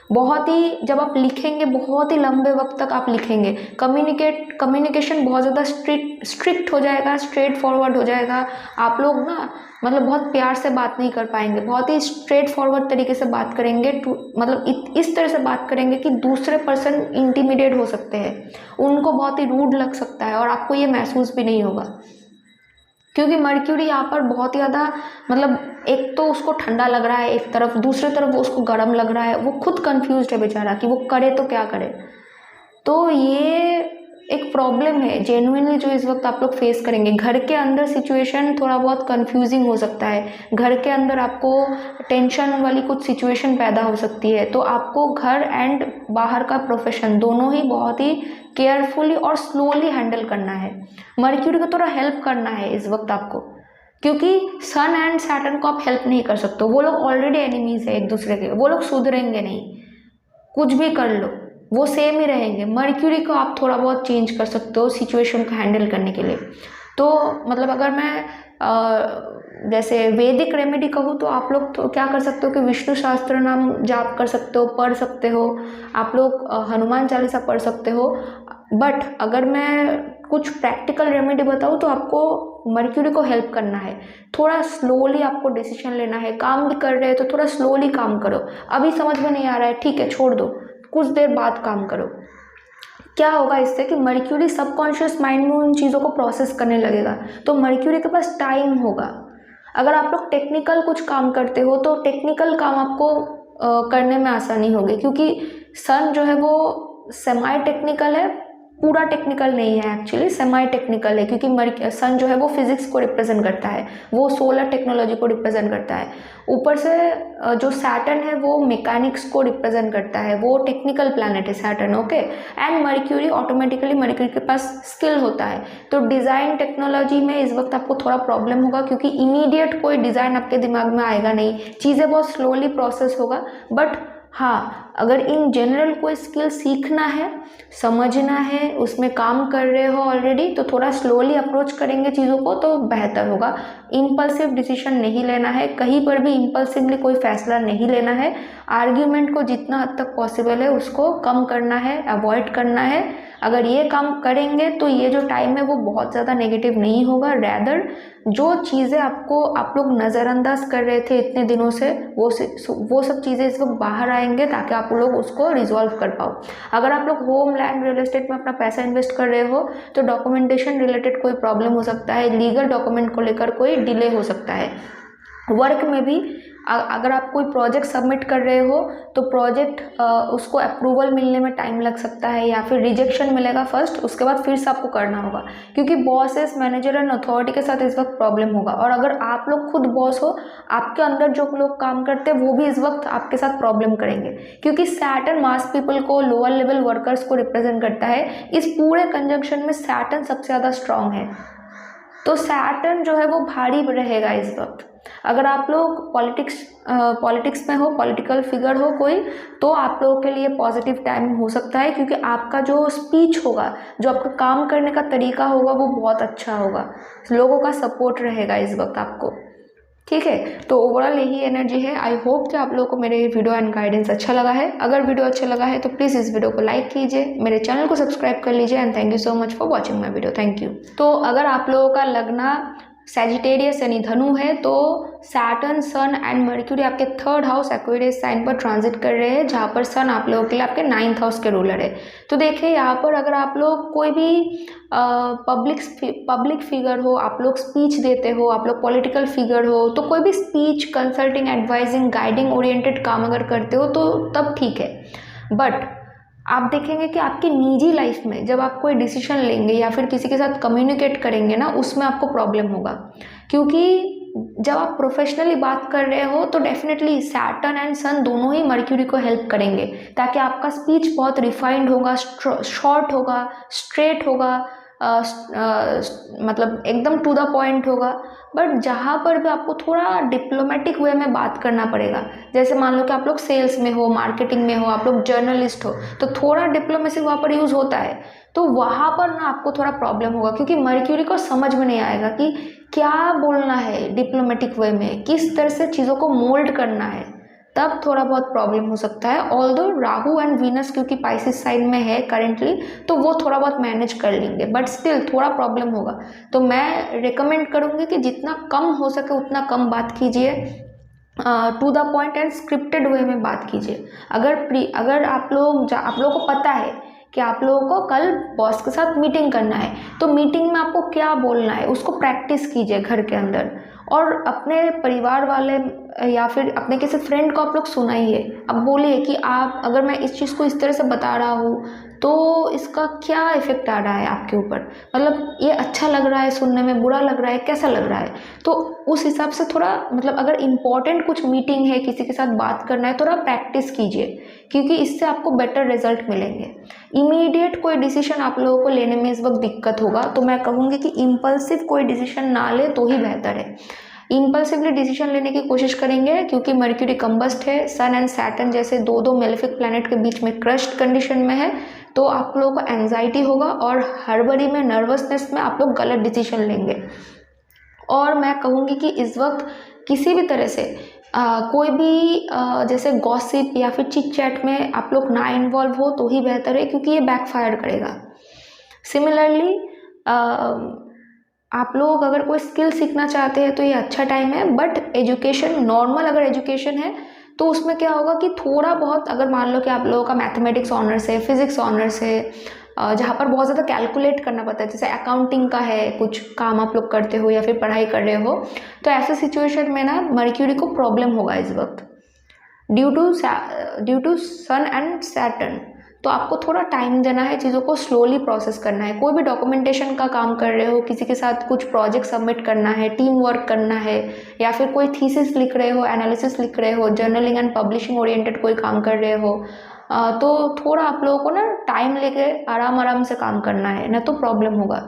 बहुत ही जब आप लिखेंगे, बहुत ही लंबे वक्त तक आप लिखेंगे, कम्युनिकेशन बहुत ज़्यादा स्ट्रिक्ट हो जाएगा, स्ट्रेट फॉरवर्ड हो जाएगा। आप लोग ना मतलब बहुत प्यार से बात नहीं कर पाएंगे, बहुत ही स्ट्रेट फॉरवर्ड तरीके से बात करेंगे, मतलब इस तरह से बात करेंगे कि दूसरे पर्सन इंटिमिडेट हो सकते हैं, उनको बहुत ही रूड लग सकता है और आपको ये महसूस भी नहीं होगा, क्योंकि मर्क्यूरी यहाँ पर बहुत ही ज़्यादा मतलब एक तो उसको ठंडा लग रहा है एक तरफ, दूसरी तरफ वो उसको गर्म लग रहा है, वो खुद कंफ्यूज्ड है बेचारा कि वो करे तो क्या करे। तो ये एक प्रॉब्लम है जेन्युइनली जो इस वक्त आप लोग फेस करेंगे। घर के अंदर सिचुएशन थोड़ा बहुत कंफ्यूजिंग हो सकता है, घर के अंदर आपको टेंशन वाली कुछ सिचुएशन पैदा हो सकती है, तो आपको घर एंड बाहर का प्रोफेशन दोनों ही बहुत ही केयरफुली और स्लोली हैंडल करना है। मर्क्यूरी को थोड़ा हेल्प करना है इस वक्त आपको, क्योंकि सन एंड सैटर्न को आप हेल्प नहीं कर सकते, वो लोग ऑलरेडी एनिमीज है एक दूसरे के, वो लोग सुधरेंगे नहीं, कुछ भी कर लो वो सेम ही रहेंगे। मर्क्यूरी को आप थोड़ा बहुत चेंज कर सकते हो सिचुएशन को हैंडल करने के लिए। तो मतलब अगर मैं जैसे वैदिक रेमेडी कहूँ तो आप लोग तो क्या कर सकते हो कि विष्णु सहस्त्र नाम जाप कर सकते हो, पढ़ सकते हो, आप लोग हनुमान चालीसा पढ़ सकते हो। बट अगर मैं कुछ प्रैक्टिकल रेमेडी बताऊँ तो आपको मर्क्यूरी को हेल्प करना है, थोड़ा स्लोली आपको डिसीजन लेना है। काम भी कर रहे हो तो थोड़ा स्लोली काम करो, अभी समझ में नहीं आ रहा है ठीक है छोड़ दो, कुछ देर बाद काम करो। क्या होगा इससे कि मर्क्यूरी सबकॉन्शियस माइंड में उन चीज़ों को प्रोसेस करने लगेगा, तो मर्क्यूरी के पास टाइम होगा। अगर आप लोग टेक्निकल कुछ काम करते हो तो टेक्निकल काम आपको करने में आसानी होगी, क्योंकि सन जो है वो सेमाई टेक्निकल है, पूरा टेक्निकल नहीं है, एक्चुअली सेमाई टेक्निकल है, क्योंकि सन जो है वो फिजिक्स को रिप्रेजेंट करता है, वो सोलर टेक्नोलॉजी को रिप्रेजेंट करता है। ऊपर से जो सैटर्न है वो मैकेनिक्स को रिप्रेजेंट करता है, वो टेक्निकल प्लैनेट है Saturn, okay. And mercury automatically mercury के पास स्किल होता है, तो डिज़ाइन टेक्नोलॉजी में इस वक्त आपको थोड़ा प्रॉब्लम होगा, क्योंकि इमीडिएट कोई डिज़ाइन आपके दिमाग में आएगा नहीं, चीज़ें बहुत स्लोली प्रोसेस होगा। बट हाँ, अगर इन जनरल कोई स्किल सीखना है, समझना है, उसमें काम कर रहे हो ऑलरेडी, तो थोड़ा स्लोली अप्रोच करेंगे चीज़ों को तो बेहतर होगा। इम्पल्सिव डिसीजन नहीं लेना है, कहीं पर भी इम्पल्सिवली कोई फैसला नहीं लेना है। आर्ग्यूमेंट को जितना हद तक पॉसिबल है उसको कम करना है, अवॉइड करना है। अगर ये काम करेंगे तो ये जो टाइम है वो बहुत ज़्यादा नेगेटिव नहीं होगा, रैदर जो चीज़ें आप लोग नज़रअंदाज कर रहे थे इतने दिनों से वो सब चीज़ें इस वक्त बाहर आएंगे, ताकि आप लोग उसको रिजॉल्व कर पाओ। अगर आप लोग होम, लैंड, रियल एस्टेट में अपना पैसा इन्वेस्ट कर रहे हो तो डॉक्यूमेंटेशन रिलेटेड कोई प्रॉब्लम हो सकता है, लीगल डॉक्यूमेंट को लेकर कोई डिले हो सकता है। वर्क में भी अगर आप कोई प्रोजेक्ट सबमिट कर रहे हो तो प्रोजेक्ट उसको अप्रूवल मिलने में टाइम लग सकता है, या फिर रिजेक्शन मिलेगा फर्स्ट, उसके बाद फिर से आपको करना होगा, क्योंकि बॉसेस, मैनेजर एंड अथॉरिटी के साथ इस वक्त प्रॉब्लम होगा। और अगर आप लोग खुद बॉस हो, आपके अंदर जो लोग काम करते हैं वो भी इस वक्त आपके साथ प्रॉब्लम करेंगे, क्योंकि सैटर्न मास पीपल को, लोअर लेवल वर्कर्स को रिप्रेजेंट करता है। इस पूरे कंजंक्शन में सैटर्न सबसे ज़्यादा स्ट्रांग है। तो सैटर्न जो है वो भारी रहेगा इस वक्त। अगर आप लोग पॉलिटिक्स में हो, पॉलिटिकल फिगर हो कोई, तो आप लोगों के लिए पॉजिटिव टाइम हो सकता है, क्योंकि आपका जो स्पीच होगा, जो आपका काम करने का तरीका होगा वो बहुत अच्छा होगा, लोगों का सपोर्ट रहेगा इस वक्त आपको। ठीक है, तो ओवरऑल यही एनर्जी है। आई होप कि आप लोगों को मेरे वीडियो एंड गाइडेंस अच्छा लगा है। अगर वीडियो अच्छा लगा है तो प्लीज़ इस वीडियो को लाइक कीजिए, मेरे चैनल को सब्सक्राइब कर लीजिए and thank you so much for watching my video. Thank you. तो अगर आप लोगों का लगना सैजिटेरियस यानी धनु है, तो सैटर्न, सन एंड मर्क्यूरी आपके 3rd हाउस एक्वेरियस साइन पर ट्रांजिट कर रहे हैं, जहाँ पर सन आप लोगों के लिए आपके 9th हाउस के रूलर है। तो देखिए यहाँ पर अगर आप लोग कोई भी पब्लिक फिगर हो, आप लोग स्पीच देते हो, आप लोग पॉलिटिकल फिगर हो, तो कोई भी speech, consulting, advising, guiding oriented काम अगर करते हो तो तब ठीक है। बट आप देखेंगे कि आपकी निजी लाइफ में जब आप कोई डिसीजन लेंगे या फिर किसी के साथ कम्युनिकेट करेंगे ना, उसमें आपको प्रॉब्लम होगा, क्योंकि जब आप प्रोफेशनली बात कर रहे हो तो डेफिनेटली सैटर्न एंड सन दोनों ही मर्क्यूरी को हेल्प करेंगे, ताकि आपका स्पीच बहुत रिफाइंड होगा, शॉर्ट होगा, स्ट्रेट होगा, मतलब एकदम टू द पॉइंट होगा। बट जहाँ पर भी आपको थोड़ा डिप्लोमेटिक वे में बात करना पड़ेगा, जैसे मान लो कि आप लोग सेल्स में हो, मार्केटिंग में हो, आप लोग जर्नलिस्ट हो, तो थोड़ा डिप्लोमेसी वहाँ पर यूज़ होता है, तो वहाँ पर ना आपको थोड़ा प्रॉब्लम होगा, क्योंकि मर्क्यूरी को समझ में नहीं आएगा कि क्या बोलना है डिप्लोमेटिक वे में, किस तरह से चीज़ों को मोल्ड करना है, तब थोड़ा बहुत प्रॉब्लम हो सकता है। ऑल्दो राहु एंड वीनस क्योंकि पाइसिस साइन में है करेंटली, तो वो थोड़ा बहुत मैनेज कर लेंगे, बट स्टिल थोड़ा प्रॉब्लम होगा। तो मैं रिकमेंड करूँगी कि जितना कम हो सके उतना कम बात कीजिए, to the point and scripted way में बात कीजिए। अगर आप लोगों को पता है कि आप लोगों को कल बॉस के साथ मीटिंग करना है, तो मीटिंग में आपको क्या बोलना है उसको प्रैक्टिस कीजिए घर के अंदर, और अपने परिवार वाले या फिर अपने किसी फ्रेंड को आप लोग सुनाइए। अब बोलिए कि आप, अगर मैं इस चीज़ को इस तरह से बता रहा हूँ तो इसका क्या इफ़ेक्ट आ रहा है आपके ऊपर, मतलब ये अच्छा लग रहा है सुनने में, बुरा लग रहा है, कैसा लग रहा है। तो उस हिसाब से थोड़ा, मतलब अगर इम्पॉर्टेंट कुछ मीटिंग है, किसी के साथ बात करना है, थोड़ा प्रैक्टिस कीजिए, क्योंकि इससे आपको बेटर रिजल्ट मिलेंगे। इमीडिएट कोई डिसीजन आप लोगों को लेने में इस वक्त दिक्कत होगा, तो मैं कहूँगी कि इम्पल्सिव कोई डिसीजन ना ले तो ही बेहतर है। इम्पल्सिवली डिसीजन लेने की कोशिश करेंगे, क्योंकि मर्क्यूरी कंबस्ट है, सन एंड सैटर्न जैसे दो मेलेफिक प्लैनेट के बीच में क्रस्ट कंडीशन में है, तो आप लोगों को एंजाइटी होगा और हड़बड़ी में, नर्वसनेस में आप लोग गलत डिसीजन लेंगे। और मैं कहूँगी कि इस वक्त किसी भी तरह से कोई भी जैसे गॉसिप या फिर चिट चैट में आप लोग ना इन्वॉल्व हो तो ही बेहतर है, क्योंकि ये बैकफायर करेगा। सिमिलरली आप लोग अगर कोई स्किल सीखना चाहते हैं तो ये अच्छा टाइम है, बट एजुकेशन, नॉर्मल अगर एजुकेशन है तो उसमें क्या होगा कि थोड़ा बहुत, अगर मान लो कि आप लोगों का मैथमेटिक्स ऑनर्स है, फिजिक्स ऑनर्स है, जहाँ पर बहुत ज़्यादा कैलकुलेट करना पड़ता है, जैसे अकाउंटिंग का है, कुछ काम आप लोग करते हो या फिर पढ़ाई कर रहे हो, तो ऐसे सिचुएशन में ना मर्क्यूरी को प्रॉब्लम होगा इस वक्त due to sun and Saturn. तो आपको थोड़ा टाइम देना है, चीज़ों को स्लोली प्रोसेस करना है। कोई भी डॉक्यूमेंटेशन का काम कर रहे हो, किसी के साथ कुछ प्रोजेक्ट सबमिट करना है, टीम वर्क करना है, या फिर कोई थीसिस लिख रहे हो, एनालिसिस लिख रहे हो, जर्नलिंग एंड पब्लिशिंग ओरिएंटेड कोई काम कर रहे हो, तो थोड़ा आप लोगों को ना टाइम लेके आराम से काम करना है, ना तो प्रॉब्लम होगा।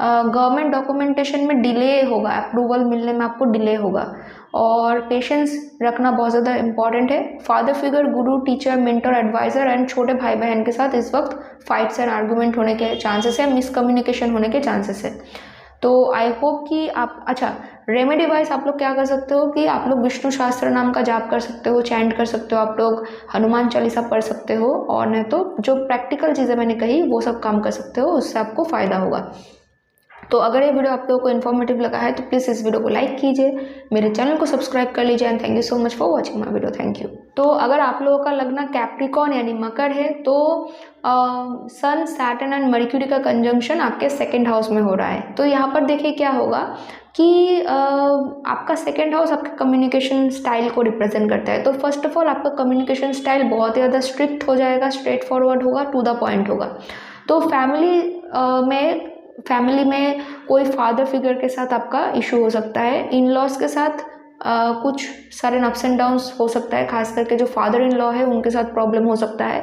गवर्नमेंट डॉक्यूमेंटेशन में डिले होगा, अप्रूवल मिलने में आपको डिले होगा, और पेशेंस रखना बहुत ज़्यादा इंपॉर्टेंट है। Father figure, Guru, teacher, mentor, adviser and छोटे भाई बहन के साथ इस वक्त फाइट्स एंड आर्गूमेंट होने के चांसेस है, मिसकम्युनिकेशन होने के चांसेस है। तो आई होप कि आप, अच्छा रेमेडी वाइज आप लोग क्या कर सकते हो कि आप लोग विष्णु शास्त्र नाम का जाप कर सकते हो, चैंट कर सकते हो, आप लोग हनुमान चालीसा पढ़ सकते हो, और नहीं तो जो प्रैक्टिकल चीज़ें मैंने कही वो सब काम कर सकते हो, उससे आपको फ़ायदा होगा। तो अगर ये वीडियो आप लोगों को इन्फॉर्मेटिव लगा है तो प्लीज़ इस वीडियो को लाइक कीजिए, मेरे चैनल को सब्सक्राइब कर लीजिए and thank you so much for watching my video. Thank you. तो अगर आप लोगों का लगना कैप्रिकॉर्न यानी मकर है, तो सन, सैटर्न एंड मर्क्यूरी का कंजंक्शन आपके 2nd हाउस में हो रहा है। तो यहाँ पर देखिए क्या होगा कि आपका 2nd हाउस आपके कम्युनिकेशन स्टाइल को रिप्रेजेंट करता है। तो फर्स्ट ऑफ ऑल आपका कम्युनिकेशन स्टाइल बहुत ही ज़्यादा स्ट्रिक्ट हो जाएगा, स्ट्रेट फॉरवर्ड होगा, टू द पॉइंट होगा। तो फैमिली में कोई फादर फिगर के साथ आपका इशू हो सकता है, इन लॉज के साथ कुछ सडन अप्स एंड डाउन्स हो सकता है, खास करके जो फादर इन लॉ है उनके साथ प्रॉब्लम हो सकता है।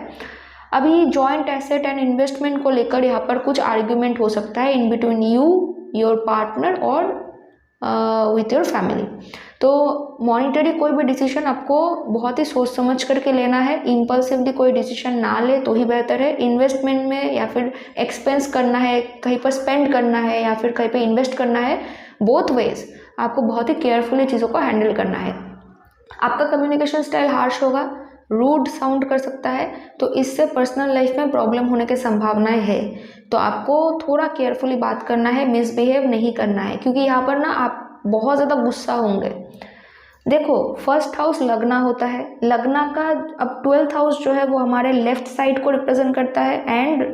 अभी जॉइंट एसेट एंड इन्वेस्टमेंट को लेकर यहाँ पर कुछ आर्ग्यूमेंट हो सकता है in between you your partner और विथ योर फैमिली। तो मॉनिटरी कोई भी डिसीजन आपको बहुत ही सोच समझ करके लेना है, इम्पल्सिवली कोई डिसीजन ना ले तो ही बेहतर है। इन्वेस्टमेंट में या फिर एक्सपेंस करना है, कहीं पर स्पेंड करना है या फिर कहीं पर इन्वेस्ट करना है, बोथ वेज आपको बहुत ही केयरफुली चीज़ों को हैंडल करना है। आपका कम्युनिकेशन स्टाइल हार्श होगा, रूड साउंड कर सकता है, तो इससे पर्सनल लाइफ में प्रॉब्लम होने की संभावनाएं है। तो आपको थोड़ा केयरफुली बात करना है, मिसबिहेव नहीं करना है, क्योंकि यहाँ पर ना आप बहुत ज़्यादा गुस्सा होंगे। देखो, फर्स्ट हाउस लगना होता है, लगना का अब 12th हाउस जो है वो हमारे लेफ्ट साइड को रिप्रेजेंट करता है एंड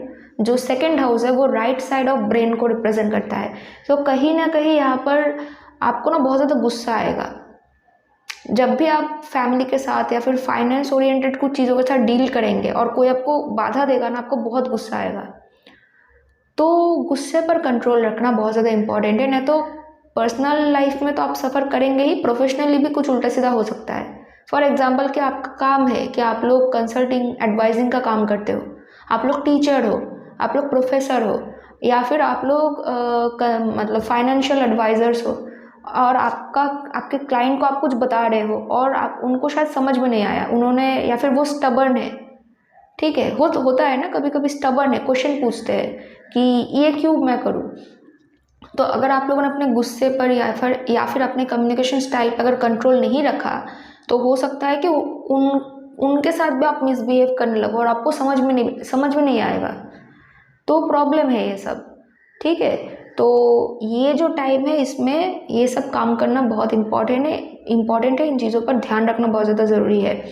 जो सेकेंड हाउस है वो राइट साइड ऑफ ब्रेन को रिप्रेजेंट करता है। तो कहीं ना कहीं यहाँ पर आपको ना बहुत ज़्यादा गुस्सा आएगा जब भी आप फैमिली के साथ या फिर फाइनेंस ओरिएंटेड कुछ चीज़ों के साथ डील करेंगे और कोई आपको बाधा देगा ना, आपको बहुत गुस्सा आएगा। तो गुस्से पर कंट्रोल रखना बहुत ज़्यादा इंपॉर्टेंट है, नहीं तो पर्सनल लाइफ में तो आप सफ़र करेंगे ही, प्रोफेशनली भी कुछ उल्टा सीधा हो सकता है। फॉर एग्जाम्पल कि आपका काम है कि आप लोग कंसल्टिंग एडवाइजिंग का काम करते हो, आप लोग टीचर हो, आप लोग प्रोफेसर हो, या फिर आप लोग मतलब फाइनेंशियल एडवाइज़र्स हो और आपके क्लाइंट को आप कुछ बता रहे हो और आप उनको शायद समझ में नहीं आया, उन्होंने या फिर वो स्टबर्न है, ठीक है, होता है ना, कभी कभी स्टबर्न है, क्वेश्चन पूछते हैं कि ये क्यों मैं करूँ। तो अगर आप लोगों ने अपने गुस्से पर या फिर अपने कम्युनिकेशन स्टाइल पर अगर कंट्रोल नहीं रखा तो हो सकता है कि उनके साथ भी आप मिसबिहेव करने लगो और आपको समझ में नहीं आएगा। तो प्रॉब्लम है ये सब, ठीक है। तो ये जो टाइम है इसमें ये सब काम करना बहुत इम्पॉर्टेंट है, इन चीज़ों पर ध्यान रखना बहुत ज़्यादा ज़रूरी है।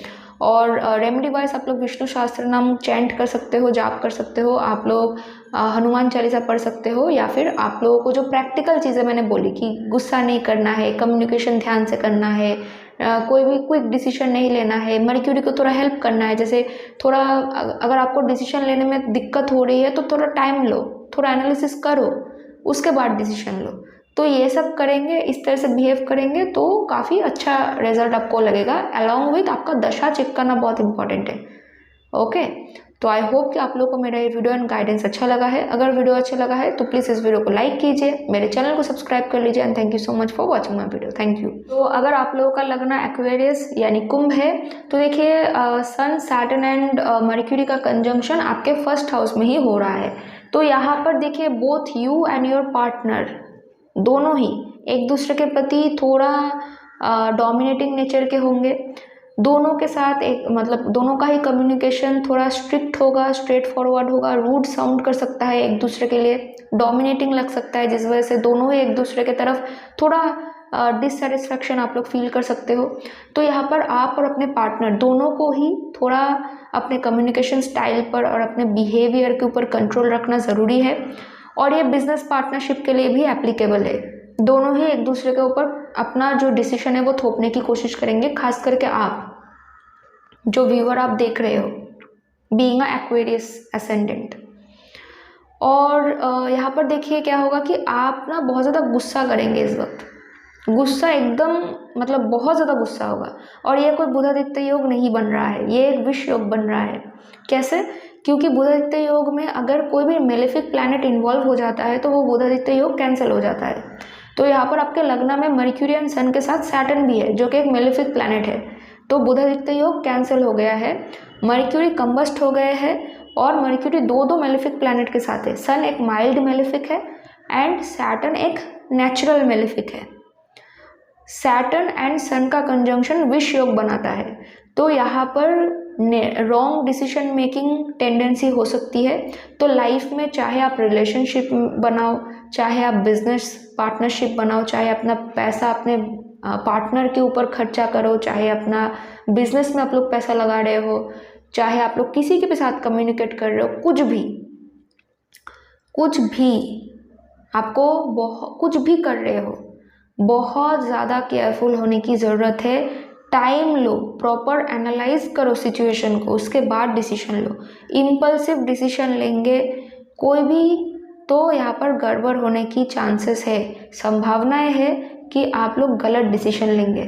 और रेमेडी वाइज आप लोग विष्णु सहस्त्र नाम चैंट कर सकते हो, जाप कर सकते हो, आप लोग हनुमान चालीसा पढ़ सकते हो, या फिर आप लोगों को जो प्रैक्टिकल चीज़ें मैंने बोली कि गुस्सा नहीं करना है, कम्युनिकेशन ध्यान से करना है, कोई भी क्विक डिसीजन नहीं लेना है, मर्क्यूरी को थोड़ा हेल्प करना है, जैसे थोड़ा अगर आपको डिसीजन लेने में दिक्कत हो रही है तो थोड़ा टाइम लो, थोड़ा एनालिसिस करो, उसके बाद डिसीजन लो। तो ये सब करेंगे, इस तरह से बिहेव करेंगे तो काफ़ी अच्छा रिजल्ट आपको लगेगा। अलॉन्ग विथ आपका दशा चेक करना बहुत इंपॉर्टेंट है। ओके, तो आई होप कि आप लोगों को मेरा ये वीडियो एंड गाइडेंस अच्छा लगा है। अगर वीडियो अच्छा लगा है तो प्लीज़ इस वीडियो को लाइक कीजिए, मेरे चैनल को सब्सक्राइब कर लीजिए, and thank you so much for watching my video. Thank you. तो अगर आप लोगों का लगना एक्वेरियस यानी कुंभ है तो देखिए सन, सैटर्न एंड मर्क्यूरी का कंजंक्शन आपके फर्स्ट हाउस में ही हो रहा है। तो यहाँ पर देखिए both you and your partner दोनों ही एक दूसरे के प्रति थोड़ा डोमिनेटिंग नेचर के होंगे। दोनों के साथ दोनों का ही कम्युनिकेशन थोड़ा स्ट्रिक्ट होगा, स्ट्रेट फॉरवर्ड होगा, रूड साउंड कर सकता है एक दूसरे के लिए, डोमिनेटिंग लग सकता है, जिस वजह से दोनों ही एक दूसरे के तरफ थोड़ा डिससेटिस्फैक्शन आप लोग फील कर सकते हो। तो यहाँ पर आप और अपने पार्टनर दोनों को ही थोड़ा अपने कम्युनिकेशन स्टाइल पर और अपने बिहेवियर के ऊपर कंट्रोल रखना ज़रूरी है। और ये बिजनेस पार्टनरशिप के लिए भी एप्लीकेबल है। दोनों ही एक दूसरे के ऊपर अपना जो डिसीजन है वो थोपने की कोशिश करेंगे, खास करके आप जो व्यूअर आप देख रहे हो, बीइंग अ एक्वेरियस एसेंडेंट। और यहाँ पर देखिए क्या होगा कि आप ना बहुत ज़्यादा गुस्सा करेंगे इस वक्त, गुस्सा एकदम बहुत ज़्यादा गुस्सा होगा। और ये कोई बुधादित्य योग नहीं बन रहा है, ये एक विष योग बन रहा है। कैसे? क्योंकि बुधादित्य योग में अगर कोई भी मेलेफिक प्लैनेट इन्वॉल्व हो जाता है तो वो बुधादित्य योग कैंसिल हो जाता है। तो यहाँ पर आपके लग्न में मर्क्यूरी एंड सन के साथ सैटर्न भी है जो कि एक मेलेफिक प्लैनेट है, तो बुधादित्य योग कैंसिल हो गया है, मर्क्यूरी कंबस्ट हो गए हैं और मर्क्यूरी दो मेलेफिक प्लैनेट के साथ है। सन एक माइल्ड मेलेफिक है एंड सैटर्न एक नेचुरल मेलेफिक है। सैटर्न एंड सन का कंजंक्शन विष योग बनाता है। तो यहाँ पर रॉन्ग डिसीजन मेकिंग टेंडेंसी हो सकती है। तो लाइफ में चाहे आप रिलेशनशिप बनाओ, चाहे आप बिजनेस पार्टनरशिप बनाओ, चाहे अपना पैसा अपने पार्टनर के ऊपर खर्चा करो, चाहे अपना बिजनेस में आप लोग पैसा लगा रहे हो, चाहे आप लोग किसी के भी साथ कम्युनिकेट कर रहे हो, कुछ भी आपको कुछ भी कर रहे हो, बहुत ज़्यादा केयरफुल होने की ज़रूरत है। टाइम लो, प्रॉपर एनालाइज करो सिचुएशन को, उसके बाद डिसीजन लो। इम्पल्सिव डिसीजन लेंगे कोई भी तो यहाँ पर गड़बड़ होने की चांसेस है, संभावनाएं है कि आप लोग गलत डिसीजन लेंगे।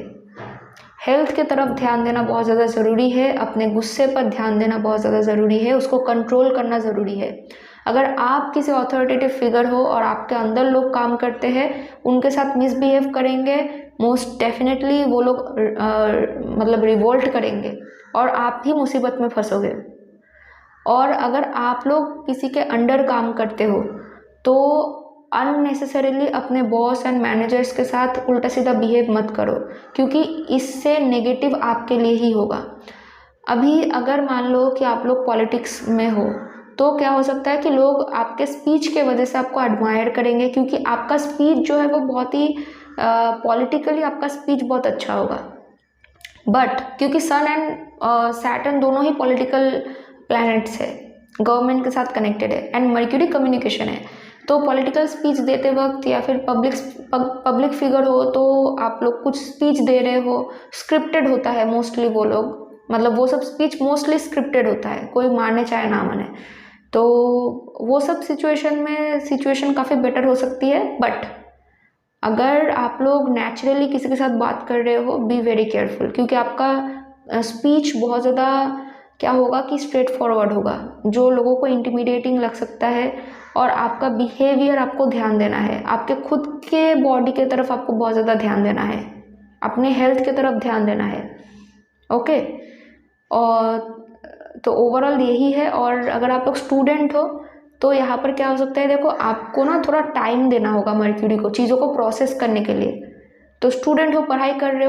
हेल्थ के तरफ ध्यान देना बहुत ज़्यादा ज़रूरी है, अपने गुस्से पर ध्यान देना बहुत ज़्यादा ज़रूरी है, उसको कंट्रोल करना ज़रूरी है। अगर आप किसी अथॉरिटेटिव फिगर हो और आपके अंदर लोग काम करते हैं, उनके साथ मिसबिहेव करेंगे, मोस्ट डेफिनेटली वो लोग मतलब रिवोल्ट करेंगे और आप ही मुसीबत में फंसोगे। और अगर आप लोग किसी के अंडर काम करते हो तो अननेसेसरीली अपने बॉस एंड मैनेजर्स के साथ उल्टा सीधा बिहेव मत करो, क्योंकि इससे नेगेटिव आपके लिए ही होगा। अभी अगर मान लो कि आप लोग पॉलिटिक्स में हो तो क्या हो सकता है कि लोग आपके स्पीच के वजह से आपको एडमायर करेंगे, क्योंकि आपका स्पीच जो है वो बहुत ही पॉलिटिकली आपका स्पीच बहुत अच्छा होगा। बट क्योंकि सन एंड सैटर्न दोनों ही पॉलिटिकल प्लैनेट्स है, गवर्नमेंट के साथ कनेक्टेड है, एंड मर्क्यूरी कम्युनिकेशन है, तो पॉलिटिकल स्पीच देते वक्त या फिर पब्लिक फिगर हो तो आप लोग कुछ स्पीच दे रहे हो, स्क्रिप्टेड होता है मोस्टली, वो लोग मतलब वो सब स्पीच मोस्टली स्क्रिप्टेड होता है, कोई माने चाहे ना माने। तो वो सब सिचुएशन काफ़ी बेटर हो सकती है। बट अगर आप लोग नेचुरली किसी के साथ बात कर रहे हो, बी वेरी केयरफुल, क्योंकि आपका स्पीच बहुत ज़्यादा क्या होगा कि स्ट्रेट फॉरवर्ड होगा, जो लोगों को इंटिमिडेटिंग लग सकता है। और आपका बिहेवियर आपको ध्यान देना है, आपके खुद के बॉडी के तरफ आपको बहुत ज़्यादा ध्यान देना है, अपने हेल्थ के तरफ ध्यान देना है। ओके, और तो ओवरऑल यही है। और अगर आप लोग स्टूडेंट हो तो यहाँ पर क्या हो सकता है, देखो आपको ना थोड़ा टाइम देना होगा मर्क्यूरी को चीज़ों को प्रोसेस करने के लिए। तो स्टूडेंट हो, पढ़ाई कर रहे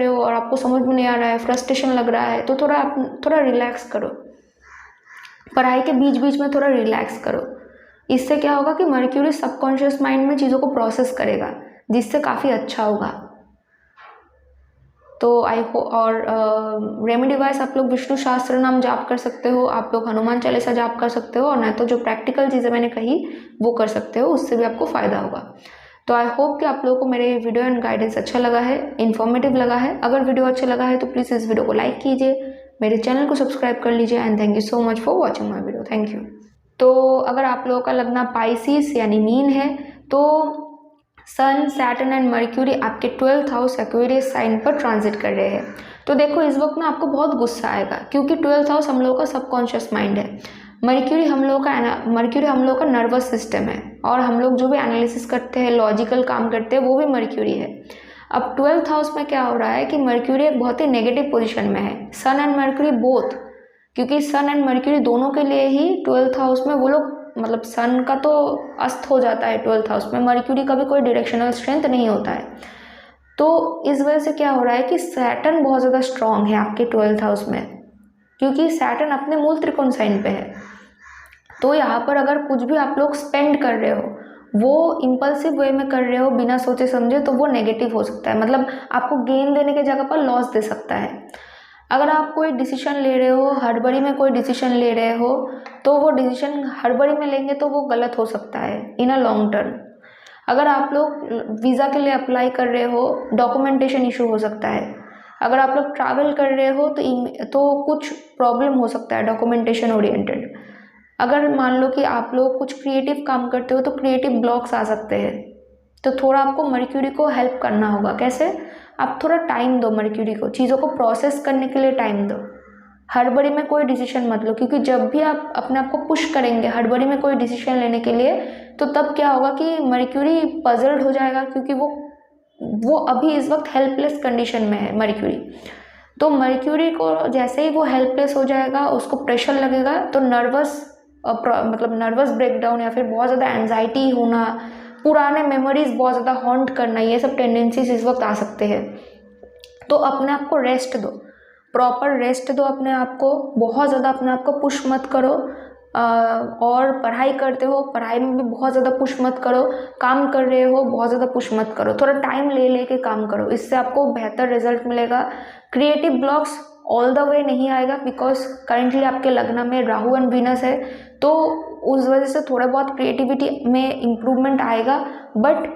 हो और आपको समझ में नहीं आ रहा है, फ्रस्ट्रेशन लग रहा है, तो थोड़ा रिलैक्स करो, पढ़ाई के बीच बीच में थोड़ा रिलैक्स करो। इससे क्या होगा कि मर्क्यूरी सबकॉन्शियस माइंड में चीज़ों को प्रोसेस करेगा, जिससे काफ़ी अच्छा होगा। तो और रेमेडी वाइज आप लोग विष्णु सहस्त्र नाम जाप कर सकते हो, आप लोग हनुमान चालीसा जाप कर सकते हो, और नहीं तो जो प्रैक्टिकल चीज़ें मैंने कही वो कर सकते हो, उससे भी आपको फ़ायदा होगा। तो आई होप कि आप लोगों को मेरे वीडियो एंड गाइडेंस अच्छा लगा है, इन्फॉर्मेटिव लगा है। अगर वीडियो अच्छा लगा है तो प्लीज़ इस वीडियो को लाइक कीजिए, मेरे चैनल को सब्सक्राइब कर लीजिए, and thank you so much for watching my video. Thank you. तो अगर आप लोगों का लगना पाइसिस यानी मीन है तो सन, सैटर्न एंड मर्क्यूरी आपके 12th हाउस एक्वेरियस साइन पर ट्रांजिट कर रहे हैं। तो देखो इस वक्त ना आपको बहुत गुस्सा आएगा, क्योंकि 12th हाउस हम लोगों का सबकॉन्शियस माइंड है। मर्क्यूरी हम लोगों का नर्वस सिस्टम है, और हम लोग जो भी एनालिसिस करते हैं, लॉजिकल काम करते हैं, वो भी मर्क्यूरी है। अब 12th हाउस में क्या हो रहा है कि मर्क्यूरी एक बहुत ही नेगेटिव पोजिशन में है, सन एंड मर्क्यूरी बोथ, क्योंकि सन एंड मर्क्यूरी दोनों के लिए ही 12th हाउस में वो लोग, मतलब सन का तो अस्त हो जाता है 12th हाउस में, मर्क्यूरी का भी कोई डायरेक्शनल स्ट्रेंथ नहीं होता है। तो इस वजह से क्या हो रहा है कि सैटर्न बहुत ज़्यादा स्ट्रांग है आपके 12th हाउस में, क्योंकि सैटर्न अपने मूल त्रिकोण साइन पे है। तो यहाँ पर अगर कुछ भी आप लोग स्पेंड कर रहे हो, वो इम्पल्सिव वे में कर रहे हो बिना सोचे समझे, तो वो नेगेटिव हो सकता है, मतलब आपको गेन देने की जगह पर लॉस दे सकता है। अगर आप कोई डिसीजन ले रहे हो, हड़बड़ी में कोई डिसीजन ले रहे हो, तो वो डिसीजन हड़बड़ी में लेंगे तो वो गलत हो सकता है इन अ लॉन्ग टर्म। अगर आप लोग वीज़ा के लिए अप्लाई कर रहे हो, डॉक्यूमेंटेशन इशू हो सकता है। अगर आप लोग ट्रैवल कर रहे हो तो कुछ प्रॉब्लम हो सकता है डॉक्यूमेंटेशन ओरिएंटेड। अगर मान लो कि आप लोग कुछ क्रिएटिव काम करते हो तो क्रिएटिव ब्लॉक्स आ सकते हैं, तो थोड़ा आपको मर्क्यूरी को हेल्प करना होगा। कैसे? आप थोड़ा टाइम दो मर्क्यूरी को, चीज़ों को प्रोसेस करने के लिए टाइम दो, हड़बड़ी में कोई डिसीजन मत लो, क्योंकि जब भी आप अपने आप को पुश करेंगे हड़बड़ी में कोई डिसीजन लेने के लिए, तो तब क्या होगा कि मर्क्यूरी पजल्ड हो जाएगा, क्योंकि वो अभी इस वक्त हेल्पलेस कंडीशन में है मर्क्यूरी। तो मर्क्यूरी को जैसे ही वो हेल्पलेस हो जाएगा, उसको प्रेशर लगेगा, तो नर्वस ब्रेकडाउन या फिर बहुत ज़्यादा एंजाइटी होना, पुराने मेमोरीज बहुत ज़्यादा हॉन्ट करना, ये सब टेंडेंसीज इस वक्त आ सकते हैं। तो अपने आप को रेस्ट दो, प्रॉपर रेस्ट दो अपने आप को, बहुत ज़्यादा अपने आप को पुश मत करो। और पढ़ाई करते हो, पढ़ाई में भी बहुत ज़्यादा पुश मत करो, काम कर रहे हो बहुत ज़्यादा पुश मत करो, थोड़ा टाइम ले के काम करो, इससे आपको बेहतर रिजल्ट मिलेगा। Creative blocks all the way नहीं आएगा, बिकॉज करेंटली आपके लग्न में राहु एंड वीनस है, तो उस वजह से थोड़ा बहुत क्रिएटिविटी में इम्प्रूवमेंट आएगा, बट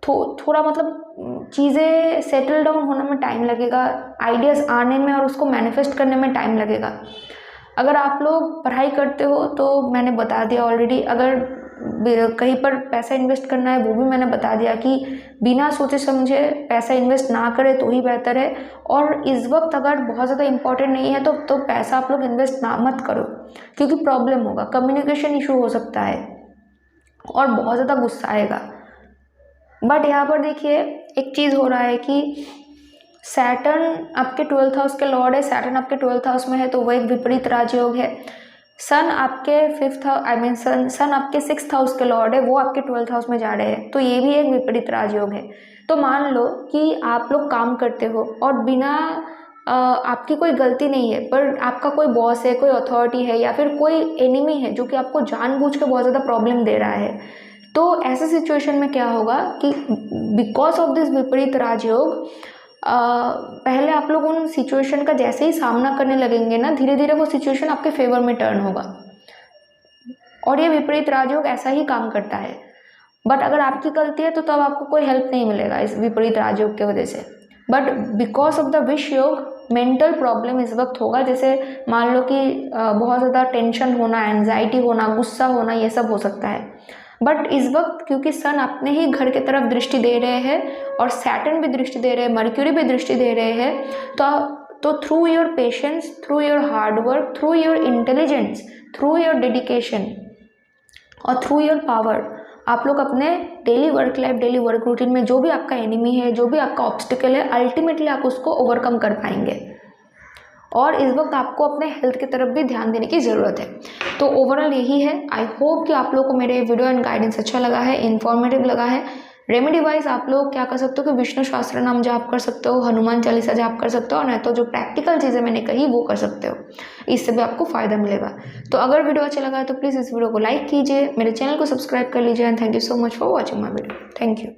थोड़ा मतलब चीज़ें सेटल डाउन होने में टाइम लगेगा, आइडियाज़ आने में और उसको मैनिफेस्ट करने में टाइम लगेगा। अगर आप लोग पढ़ाई करते हो तो मैंने बता दिया ऑलरेडी, अगर कहीं पर पैसा इन्वेस्ट करना है वो भी मैंने बता दिया कि बिना सोचे समझे पैसा इन्वेस्ट ना करें तो ही बेहतर है। और इस वक्त अगर बहुत ज़्यादा इम्पोर्टेंट नहीं है तो पैसा आप लोग इन्वेस्ट ना मत करो, क्योंकि प्रॉब्लम होगा, कम्युनिकेशन इशू हो सकता है और बहुत ज़्यादा गुस्सा आएगा। बट यहाँ पर देखिए एक चीज़ हो रहा है कि सैटर्न आपके 12th हाउस के लॉर्ड है, सैटर्न आपके 12th हाउस में है तो वो एक विपरीत राजयोग है। सन आपके 5th सन आपके 6th हाउस के लॉर्ड है, वो आपके 12th हाउस में जा रहे हैं, तो ये भी एक विपरीत राजयोग है। तो मान लो कि आप लोग काम करते हो और बिना आपकी कोई गलती नहीं है, पर आपका कोई बॉस है, कोई अथॉरिटी है या फिर कोई एनिमी है जो कि आपको जानबूझ के बहुत ज़्यादा प्रॉब्लम दे रहा है, तो ऐसे सिचुएशन में क्या होगा कि बिकॉज ऑफ दिस विपरीत राजयोग पहले आप लोग उन सिचुएशन का जैसे ही सामना करने लगेंगे ना, धीरे धीरे वो सिचुएशन आपके फेवर में टर्न होगा। और ये विपरीत राजयोग ऐसा ही काम करता है। बट अगर आपकी गलती है तो तब आपको कोई हेल्प नहीं मिलेगा इस विपरीत राजयोग की वजह से। बट बिकॉज ऑफ द विष योग मेंटल प्रॉब्लम इस वक्त होगा, जैसे मान लो कि बहुत ज़्यादा टेंशन होना, एंजाइटी होना, गुस्सा होना, ये सब हो सकता है। बट इस वक्त क्योंकि सन अपने ही घर की तरफ दृष्टि दे रहे हैं और सैटर्न भी दृष्टि दे रहे हैं, मर्क्यूरी भी दृष्टि दे रहे हैं, तो through your patience, through your hard work, through your intelligence, through your dedication और थ्रू योर पावर आप लोग अपने daily work life, daily work routine में जो भी आपका एनिमी है, जो भी आपका ऑब्स्टिकल है, अल्टीमेटली आप उसको ओवरकम कर पाएंगे। और इस वक्त आपको अपने हेल्थ की तरफ भी ध्यान देने की ज़रूरत है। तो ओवरऑल यही है। आई होप कि आप लोगों को मेरे वीडियो एंड गाइडेंस अच्छा लगा है, इन्फॉर्मेटिव लगा है। रेमेडी वाइज आप लोग क्या कर सकते हो कि विष्णु सहस्त्र नाम जाप कर सकते हो, हनुमान चालीसा जाप कर सकते हो, और नहीं तो जो प्रैक्टिकल चीज़ें मैंने कही वो कर सकते हो, इससे भी आपको फ़ायदा मिलेगा। तो अगर वीडियो अच्छा लगा है तो प्लीज़ इस वीडियो को लाइक कीजिए, मेरे चैनल को सब्सक्राइब कर लीजिए and thank you so much for watching my video. Thank you.